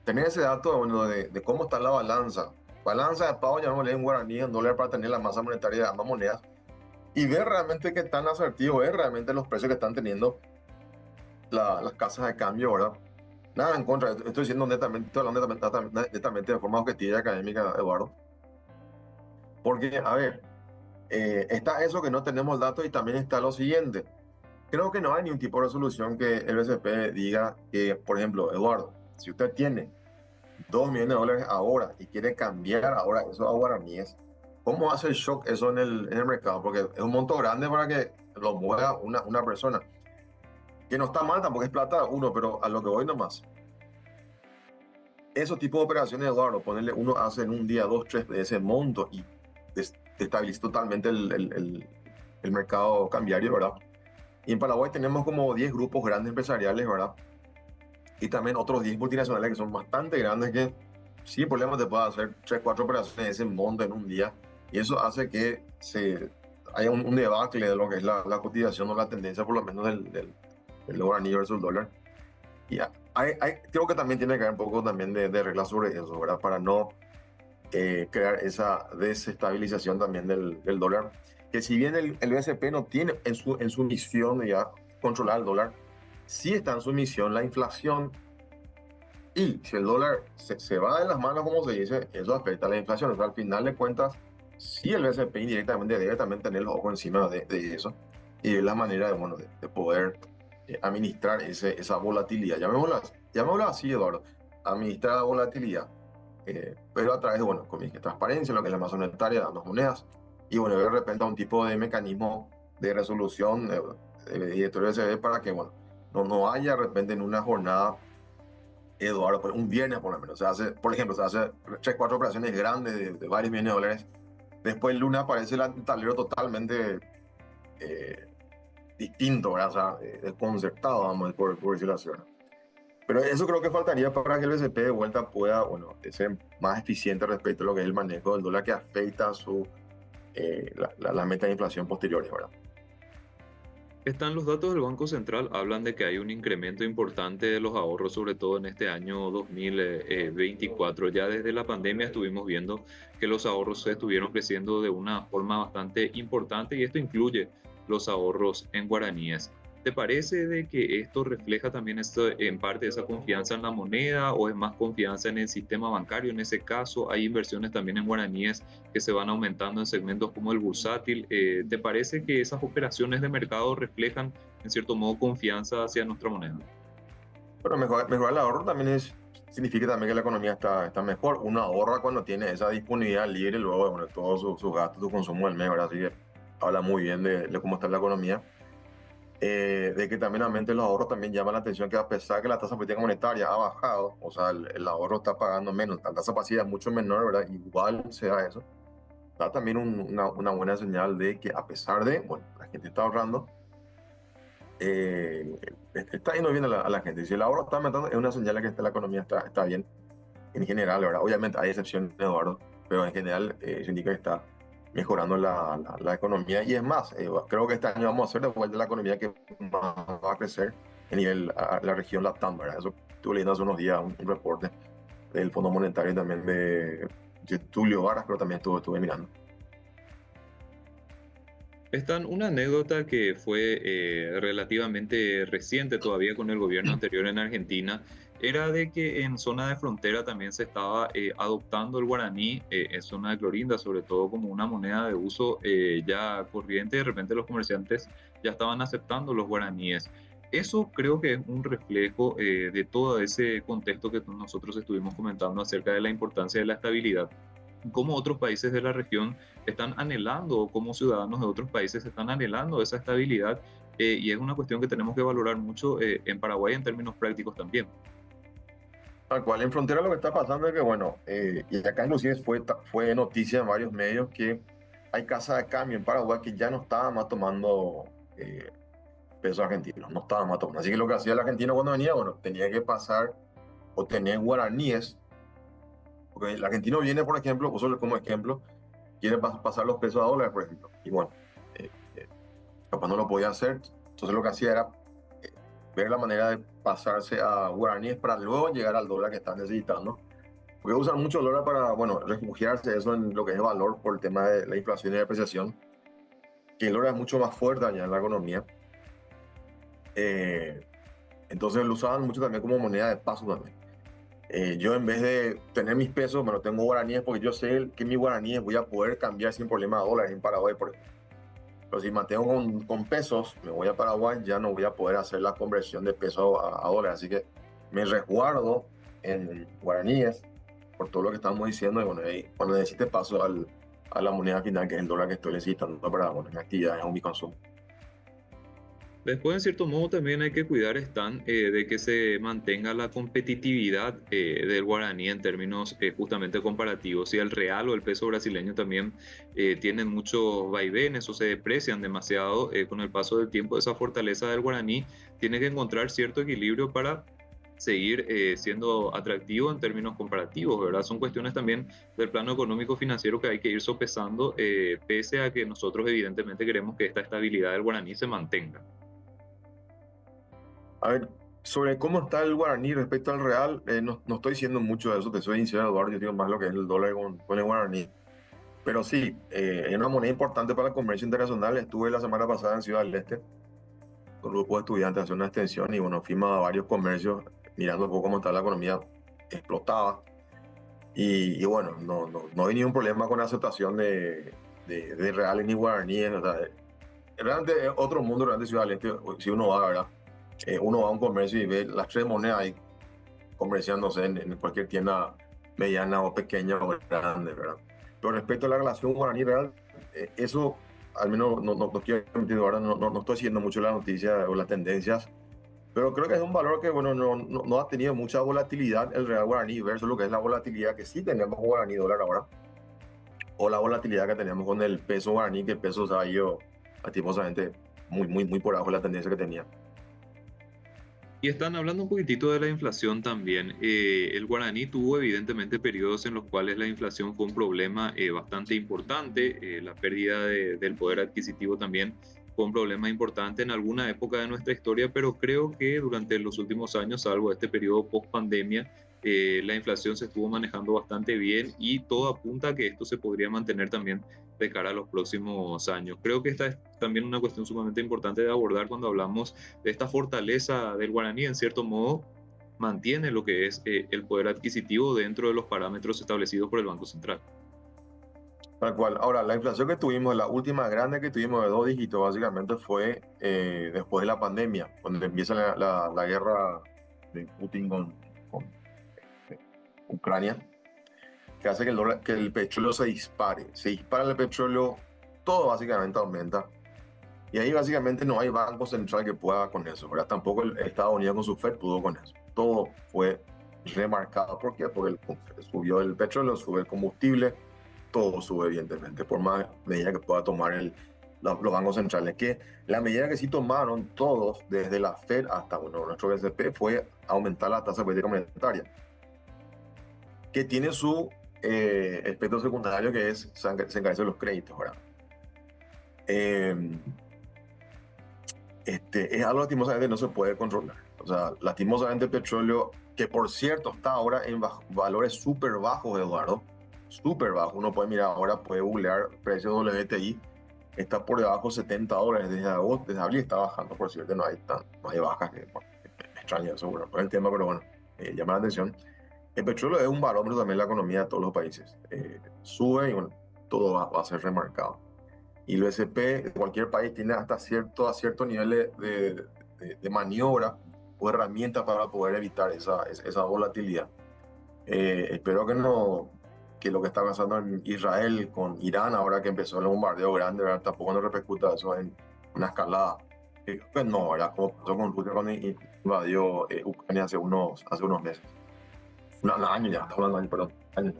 Tener ese dato, bueno, de cómo está la balanza. Balanza de pago, llamémosle en guaraní, en dólar, para tener la masa monetaria de ambas monedas y ver realmente qué tan asertivo es realmente los precios que están teniendo las casas de cambio, ¿verdad? Nada en contra, estoy diciendo netamente, estoy hablando netamente de forma objetiva y académica, Eduardo. Porque, a ver, está eso que no tenemos el dato y también está lo siguiente. Creo que no hay ningún tipo de resolución que el BCP diga que, por ejemplo, Eduardo, si usted tiene 2 millones de dólares ahora y quiere cambiar ahora eso a guaraníes, ¿cómo hace el shock eso en el mercado? Porque es un monto grande para que lo mueva una persona. Que no está mal, tampoco es plata uno, pero a lo que voy nomás. Esos tipos de operaciones, Eduardo, ponerle uno hace en un día, dos, tres de ese monto y destabiliza totalmente el mercado cambiario, ¿verdad? Y en Paraguay tenemos como 10 grupos grandes empresariales, ¿verdad? Y también otros 10 multinacionales que son bastante grandes que sin problemas te pueden hacer 3, 4 operaciones de ese monto en un día. Y eso hace que haya un debacle de lo que es la cotización o la tendencia, por lo menos del guaraní versus el dólar. Y creo que también tiene que haber un poco también de reglas sobre eso, ¿verdad? Para no crear esa desestabilización también del dólar. Que si bien el BCP no tiene en su misión ya controlar el dólar, sí está en su misión la inflación. Y si el dólar se va de las manos, como se dice, eso afecta a la inflación. O sea, al final de cuentas, sí el BCP indirectamente debe también tener los ojos encima de eso y de la manera de, bueno, de poder administrar esa volatilidad. Llamémoslo así, Eduardo, administrar la volatilidad, pero a través de, bueno, con transparencia, lo que es la masa monetaria, las monedas, y bueno, de repente a un tipo de mecanismo de resolución de directorio BCP para que, bueno, no haya de repente en una jornada, Eduardo, un viernes por lo menos, por ejemplo, se hace 3, 4 operaciones grandes de varios millones de dólares. Después el lunes aparece el tablero totalmente eh, distinto, ¿verdad? O sea, desconcertado, vamos, por decirlo así, ¿verdad? Pero eso creo que faltaría para que el BCP de vuelta pueda, bueno, ser más eficiente respecto a lo que es el manejo del dólar que afecta la meta de inflación posteriores, ¿verdad? Están los datos del Banco Central, hablan de que hay un incremento importante de los ahorros, sobre todo en este año 2024. Ya desde la pandemia estuvimos viendo que los ahorros se estuvieron creciendo de una forma bastante importante y esto incluye los ahorros en guaraníes. ¿Te parece de que esto refleja también en parte esa confianza en la moneda o es más confianza en el sistema bancario? En ese caso, hay inversiones también en guaraníes que se van aumentando en segmentos como el bursátil. ¿Te parece que esas operaciones de mercado reflejan, en cierto modo, confianza hacia nuestra moneda? Pero mejorar el ahorro también significa también que la economía está mejor. Uno ahorra cuando tiene esa disponibilidad libre luego de, bueno, todos sus gastos, su consumo del mes, ¿verdad? Así que habla muy bien de cómo está la economía. De que también aumente los ahorros también llama la atención que a pesar que la tasa política monetaria ha bajado, o sea, el ahorro está pagando menos, la tasa pasiva es mucho menor, ¿verdad? Igual se da eso. Da también una buena señal de que a pesar de, bueno, la gente está ahorrando, está yendo bien a la gente. Si el ahorro está aumentando, es una señal de que la economía está bien en general, ¿verdad? Obviamente hay excepciones, Eduardo, pero en general se indica que está mejorando la economía. Y es más, creo que este año vamos a hacer de vuelta la economía que más va a crecer a nivel la región LATAM, ¿verdad? Eso estuve leyendo hace unos días un reporte del Fondo Monetario y también de Tulio Varas, pero también estuve mirando. Está una anécdota que fue relativamente reciente todavía con el gobierno anterior en Argentina, era de que en zona de frontera también se estaba adoptando el guaraní en zona de Clorinda, sobre todo como una moneda de uso ya corriente. De repente los comerciantes ya estaban aceptando los guaraníes. Eso creo que es un reflejo de todo ese contexto que nosotros estuvimos comentando acerca de la importancia de la estabilidad, cómo otros países de la región están anhelando, o cómo ciudadanos de otros países están anhelando esa estabilidad, y es una cuestión que tenemos que valorar mucho en Paraguay en términos prácticos también. Tal cual, en frontera lo que está pasando es que, bueno, y acá inclusive fue noticia en varios medios que hay casas de cambio en Paraguay que ya no estaban más tomando pesos argentinos, no estaban más tomando. Así que lo que hacía el argentino cuando venía, bueno, tenía que pasar o tener guaraníes, porque el argentino viene, por ejemplo, uso como ejemplo, quiere pasar los pesos a dólares, por ejemplo, y bueno, capaz no lo podía hacer, entonces lo que hacía era eh, ver la manera de pasarse a guaraníes para luego llegar al dólar que están necesitando. Porque usan mucho el dólar para, bueno, refugiarse eso en lo que es valor por el tema de la inflación y la depreciación, que el dólar es mucho más fuerte allá en la economía. Eh, entonces lo usaban mucho también como moneda de paso también. Yo en vez de tener mis pesos, bueno, tengo guaraníes porque yo sé que mis guaraníes voy a poder cambiar sin problema a dólares en Paraguay, por ejemplo. Pero si mantengo con pesos, me voy a Paraguay, ya no voy a poder hacer la conversión de peso a dólares. Así que me resguardo en guaraníes por todo lo que estamos diciendo. Y bueno, ahí, cuando necesite paso a la moneda final, que es el dólar que estoy necesitando para bueno, mi actividad o mi consumo. Después, en cierto modo, también hay que cuidar, Stan, de que se mantenga la competitividad del guaraní en términos justamente comparativos. Si el real o el peso brasileño también tienen muchos vaivenes o se deprecian demasiado con el paso del tiempo, esa fortaleza del guaraní tiene que encontrar cierto equilibrio para seguir siendo atractivo en términos comparativos, ¿verdad? Son cuestiones también del plano económico financiero que hay que ir sopesando, pese a que nosotros evidentemente queremos que esta estabilidad del guaraní se mantenga. A ver, sobre cómo está el guaraní respecto al real, no estoy diciendo mucho de eso, te soy sincero, Eduardo, yo digo más lo que es el dólar con el guaraní. Pero sí, es una moneda importante para el comercio internacional. Estuve la semana pasada en Ciudad del Este con un grupo de estudiantes haciendo una extensión y bueno, fuimos a varios comercios mirando un poco cómo está la economía, explotaba. Y bueno, no hay ningún problema con la aceptación de reales ni guaraníes. O sea, realmente es otro mundo, realmente Ciudad del Este, si uno va, ¿verdad? Uno va a un comercio y ve las tres monedas ahí comerciándose en cualquier tienda mediana o pequeña o grande, ¿verdad? Pero respecto a la relación guaraní-real, eso al menos no quiero mentir ahora, no estoy siguiendo mucho la noticia o las tendencias, pero creo que es un valor que, bueno, no ha tenido mucha volatilidad el real guaraní versus lo que es la volatilidad que sí tenemos con guaraní dólar ahora, o la volatilidad que teníamos con el peso guaraní, que el peso se ha ido lastimosamente muy por abajo de la tendencia que tenía. Y están hablando un poquitito de la inflación también. El guaraní tuvo evidentemente periodos en los cuales la inflación fue un problema bastante importante. La pérdida del poder adquisitivo también fue un problema importante en alguna época de nuestra historia, pero creo que durante los últimos años, salvo este periodo post pandemia, la inflación se estuvo manejando bastante bien y todo apunta a que esto se podría mantener también de cara a los próximos años. Creo que esta es también una cuestión sumamente importante de abordar cuando hablamos de esta fortaleza del guaraní, en cierto modo, mantiene lo que es el poder adquisitivo dentro de los parámetros establecidos por el Banco Central. Tal cual. Ahora, la inflación que tuvimos, la última grande que tuvimos de 2 dígitos, básicamente fue después de la pandemia, cuando empieza la guerra de Putin con Ucrania, que hace que el petróleo se dispare. Se dispara el petróleo, todo básicamente aumenta. Y ahí básicamente no hay banco central que pueda con eso, ¿verdad? Tampoco el Estados Unidos con su Fed pudo con eso. Todo fue remarcado. ¿Por qué? Porque subió el petróleo, sube el combustible, todo sube evidentemente, por más medida que pueda tomar los bancos centrales. Que la medida que sí tomaron todos, desde la Fed hasta bueno, nuestro BCP, fue aumentar la tasa política monetaria, que tiene su efecto secundario, que es se encarecen los créditos, ¿verdad? Es algo lastimosamente no se puede controlar. O sea, lastimosamente el petróleo, que por cierto está ahora en valores súper bajos, Eduardo, súper bajos. Uno puede mirar ahora, puede googlear precios WTI, está por debajo de $70 desde agosto, desde abril está bajando, por cierto, no hay bajas, que bueno, me extraña eso, bueno, no es el tema, pero bueno, llama la atención. El petróleo es un barómetro también de la economía de todos los países. Sube y bueno, todo va a ser remarcado. Y el BCP de cualquier país tiene hasta cierto nivel de maniobra o herramientas para poder evitar esa volatilidad. Espero que lo que está pasando en Israel con Irán, ahora que empezó el bombardeo grande, ¿verdad? Tampoco nos repercuta eso en una escalada. Pues no, ¿verdad? Como pasó con Rusia cuando invadió Ucrania hace unos meses. No, no, años ya, estamos hablando de años, perdón. Años.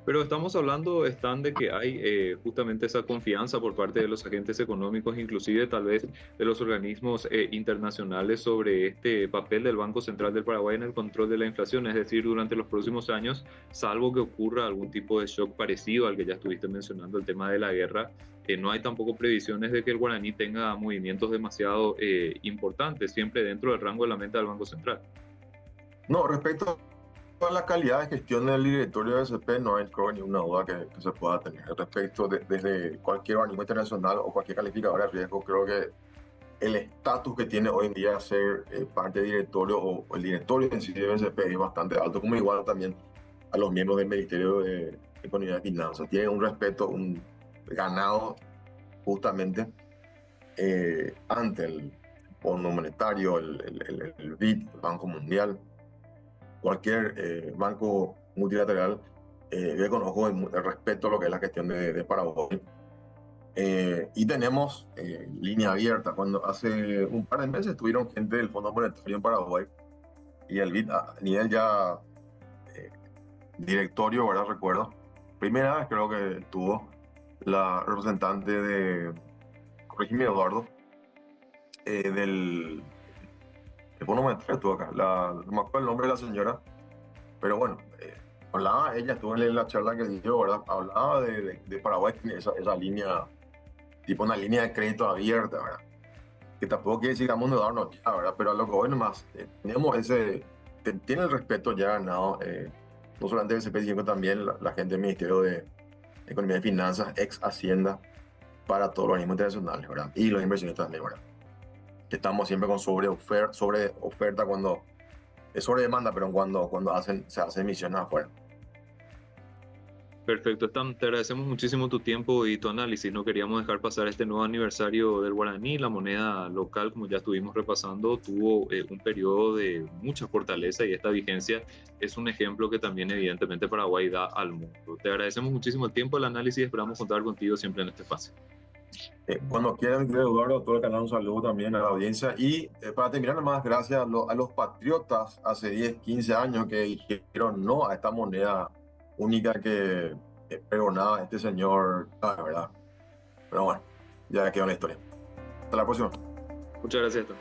Pero estamos hablando, Stan, de que hay justamente esa confianza por parte de los agentes económicos, inclusive tal vez de los organismos internacionales sobre este papel del Banco Central del Paraguay en el control de la inflación. Es decir, durante los próximos años, salvo que ocurra algún tipo de shock parecido al que ya estuviste mencionando, el tema de la guerra, no hay tampoco previsiones de que el guaraní tenga movimientos demasiado importantes, siempre dentro del rango de la meta del Banco Central. No, respecto a la calidad de gestión del directorio de SP, no hay creo, ninguna duda que se pueda tener. Respecto desde cualquier organismo internacional o cualquier calificador de riesgo, creo que el estatus que tiene hoy en día ser parte del directorio o el directorio en sí de BCP es bastante alto, como igual también a los miembros del Ministerio de Economía y Finanzas. Tienen un respeto ganado justamente ante el Fondo Monetario, el BID, el Banco Mundial, cualquier banco multilateral. Ve con ojo el respeto a lo que es la gestión de Paraguay. Y tenemos línea abierta. Cuando hace un par de meses estuvieron gente del Fondo Monetario en Paraguay y el BID a nivel ya eh, directorio, ¿verdad? Recuerdo. Primera vez creo que estuvo la representante de, corrígeme Eduardo, del Fondo Monetario estuvo acá. No me acuerdo el nombre de la señora, pero bueno, hablaba, ella estuvo en la charla que dio, ¿verdad? Hablaba de Paraguay, esa línea, tipo una línea de crédito abierta, ¿verdad? Que tampoco quiere decir que vamos a darnos ya, ¿verdad? Pero a lo que voy nomás, tenemos tiene el respeto ya ganado, no solamente el CP, sino también la gente del Ministerio de Economía y Finanzas, ex Hacienda, para todos los organismos internacionales, ¿verdad? Y los inversionistas también, ¿verdad? Que estamos siempre con sobre oferta cuando, es sobre demanda, pero cuando se hacen emisiones afuera. Perfecto, Stan, te agradecemos muchísimo tu tiempo y tu análisis. No queríamos dejar pasar este nuevo aniversario del guaraní. La moneda local, como ya estuvimos repasando, tuvo un periodo de mucha fortaleza y esta vigencia es un ejemplo que también evidentemente Paraguay da al mundo. Te agradecemos muchísimo el tiempo, el análisis y esperamos contar contigo siempre en este espacio. Cuando quieran, Eduardo, todo el canal, un saludo también a la audiencia. Y para terminar, más gracias a los patriotas hace 10, 15 años que dijeron no a esta moneda única que pregonaba este señor, ¿verdad? Pero bueno, ya quedó en la historia. Hasta la próxima. Muchas gracias, Stan.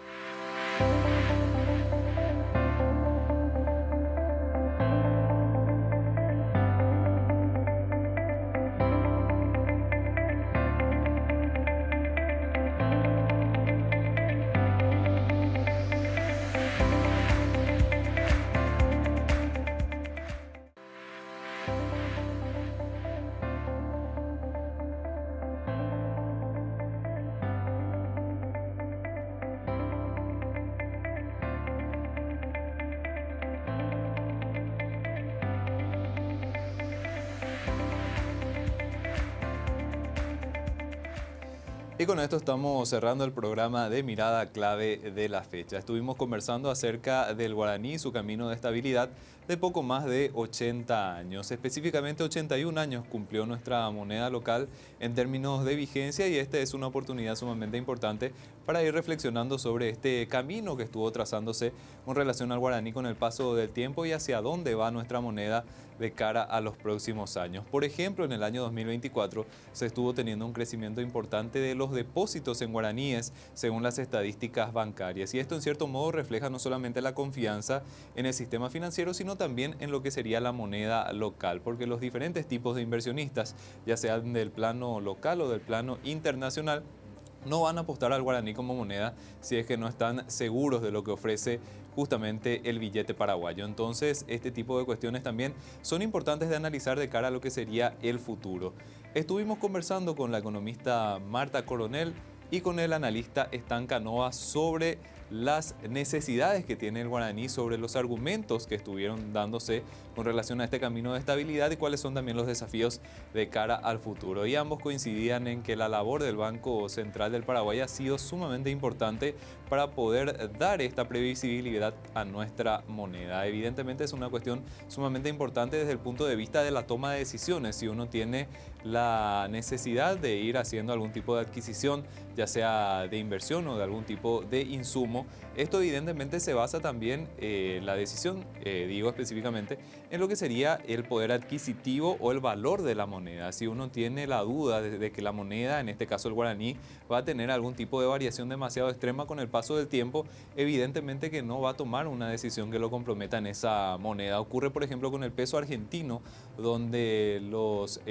Y con esto estamos cerrando el programa de Mirada Clave de la fecha. Estuvimos conversando acerca del guaraní y su camino de estabilidad de poco más de 80 años. Específicamente 81 años cumplió nuestra moneda local en términos de vigencia y esta es una oportunidad sumamente importante para ir reflexionando sobre este camino que estuvo trazándose con relación al guaraní con el paso del tiempo y hacia dónde va nuestra moneda de cara a los próximos años. Por ejemplo, en el año 2024 se estuvo teniendo un crecimiento importante de los depósitos en guaraníes según las estadísticas bancarias y esto en cierto modo refleja no solamente la confianza en el sistema financiero sino también en lo que sería la moneda local, porque los diferentes tipos de inversionistas, ya sean del plano local o del plano internacional, no van a apostar al guaraní como moneda si es que no están seguros de lo que ofrece justamente el billete paraguayo. Entonces, este tipo de cuestiones también son importantes de analizar de cara a lo que sería el futuro. Estuvimos conversando con la economista Marta Coronel y con el analista Stan Canova sobre las necesidades que tiene el guaraní, sobre los argumentos que estuvieron dándose con relación a este camino de estabilidad y cuáles son también los desafíos de cara al futuro. Y ambos coincidían en que la labor del Banco Central del Paraguay ha sido sumamente importante para poder dar esta previsibilidad a nuestra moneda. Evidentemente es una cuestión sumamente importante desde el punto de vista de la toma de decisiones. Si uno tiene la necesidad de ir haciendo algún tipo de adquisición, ya sea de inversión o de algún tipo de insumo, argentino. Esto evidentemente se basa también, la decisión, digo específicamente, en lo que sería el poder adquisitivo o el valor de la moneda. Si uno tiene la duda de que la moneda, en este caso el guaraní, va a tener algún tipo de variación demasiado extrema con el paso del tiempo, evidentemente que no va a tomar una decisión que lo comprometa en esa moneda. Ocurre, por ejemplo, con el peso argentino, donde los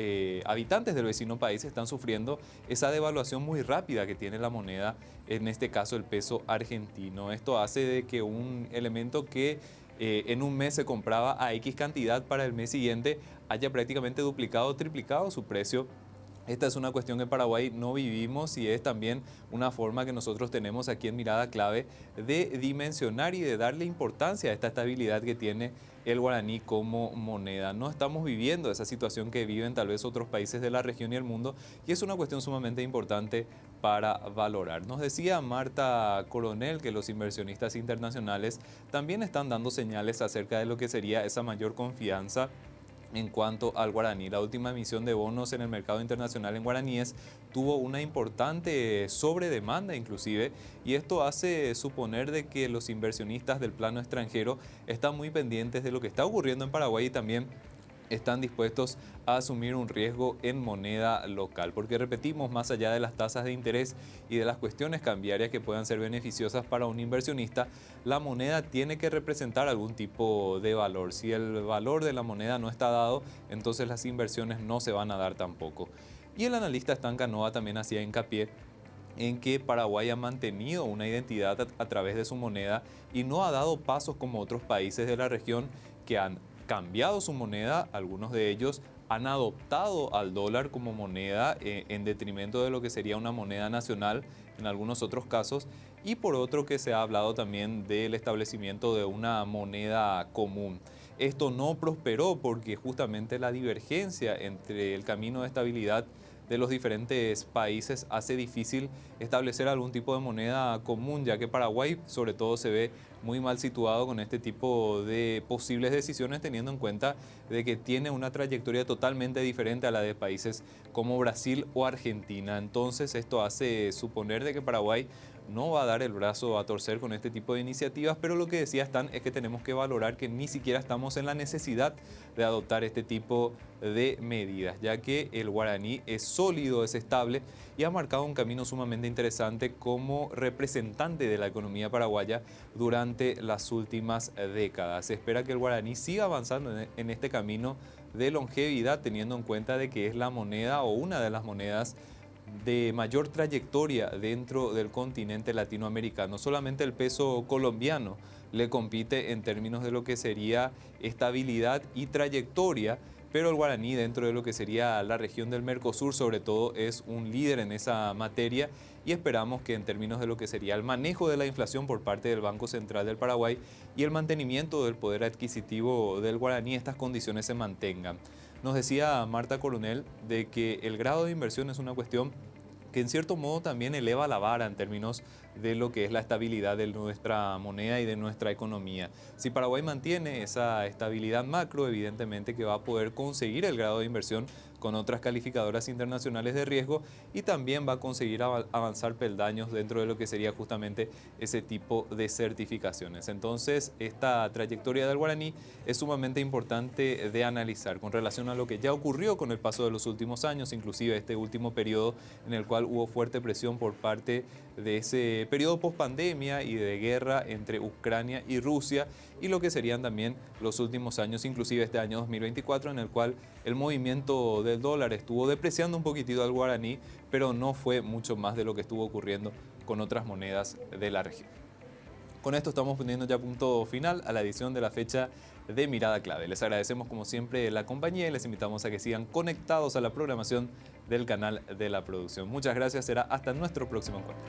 habitantes del vecino país están sufriendo esa devaluación muy rápida que tiene la moneda, en este caso el peso argentino. Esto hace de que un elemento que en un mes se compraba a X cantidad, para el mes siguiente haya prácticamente duplicado o triplicado su precio. Esta es una cuestión que en Paraguay no vivimos y es también una forma que nosotros tenemos aquí en Mirada Clave de dimensionar y de darle importancia a esta estabilidad que tiene el guaraní como moneda. No estamos viviendo esa situación que viven tal vez otros países de la región y el mundo, y es una cuestión sumamente importante para valorar. Nos decía Marta Coronel que los inversionistas internacionales también están dando señales acerca de lo que sería esa mayor confianza en cuanto al guaraní. La última emisión de bonos en el mercado internacional en guaraníes tuvo una importante sobredemanda inclusive, y esto hace suponer de que los inversionistas del plano extranjero están muy pendientes de lo que está ocurriendo en Paraguay y también están dispuestos a asumir un riesgo en moneda local, porque repetimos, más allá de las tasas de interés y de las cuestiones cambiarias que puedan ser beneficiosas para un inversionista, la moneda tiene que representar algún tipo de valor. Si el valor de la moneda no está dado, entonces las inversiones no se van a dar tampoco. Y el analista Stan Canoa también hacía hincapié en que Paraguay ha mantenido una identidad a través de su moneda y no ha dado pasos como otros países de la región que han cambiado su moneda. Algunos de ellos han adoptado al dólar como moneda en detrimento de lo que sería una moneda nacional en algunos otros casos, y por otro que se ha hablado también del establecimiento de una moneda común. Esto no prosperó porque justamente la divergencia entre el camino de estabilidad de los diferentes países hace difícil establecer algún tipo de moneda común, ya que Paraguay sobre todo se ve muy mal situado con este tipo de posibles decisiones, teniendo en cuenta de que tiene una trayectoria totalmente diferente a la de países como Brasil o Argentina. Entonces esto hace suponer de que Paraguay no va a dar el brazo a torcer con este tipo de iniciativas, pero lo que decía Stan es que tenemos que valorar que ni siquiera estamos en la necesidad de adoptar este tipo de medidas, ya que el guaraní es sólido, es estable y ha marcado un camino sumamente interesante como representante de la economía paraguaya durante las últimas décadas. Se espera que el guaraní siga avanzando en este camino de longevidad, teniendo en cuenta de que es la moneda o una de las monedas de mayor trayectoria dentro del continente latinoamericano. Solamente el peso colombiano le compite en términos de lo que sería estabilidad y trayectoria, pero el guaraní dentro de lo que sería la región del Mercosur sobre todo es un líder en esa materia, y esperamos que en términos de lo que sería el manejo de la inflación por parte del Banco Central del Paraguay y el mantenimiento del poder adquisitivo del guaraní, estas condiciones se mantengan. Nos decía Marta Coronel de que el grado de inversión es una cuestión que en cierto modo también eleva la vara en términos de lo que es la estabilidad de nuestra moneda y de nuestra economía. Si Paraguay mantiene esa estabilidad macro, evidentemente que va a poder conseguir el grado de inversión con otras calificadoras internacionales de riesgo, y también va a conseguir avanzar peldaños dentro de lo que sería justamente ese tipo de certificaciones. Entonces, esta trayectoria del guaraní es sumamente importante de analizar con relación a lo que ya ocurrió con el paso de los últimos años, inclusive este último periodo en el cual hubo fuerte presión por parte de ese periodo post-pandemia y de guerra entre Ucrania y Rusia, y lo que serían también los últimos años, inclusive este año 2024, en el cual el movimiento del dólar estuvo depreciando un poquitito al guaraní, pero no fue mucho más de lo que estuvo ocurriendo con otras monedas de la región. Con esto estamos poniendo ya punto final a la edición de la fecha de Mirada Clave. Les agradecemos como siempre la compañía y les invitamos a que sigan conectados a la programación del canal de la producción. Muchas gracias, será hasta nuestro próximo encuentro.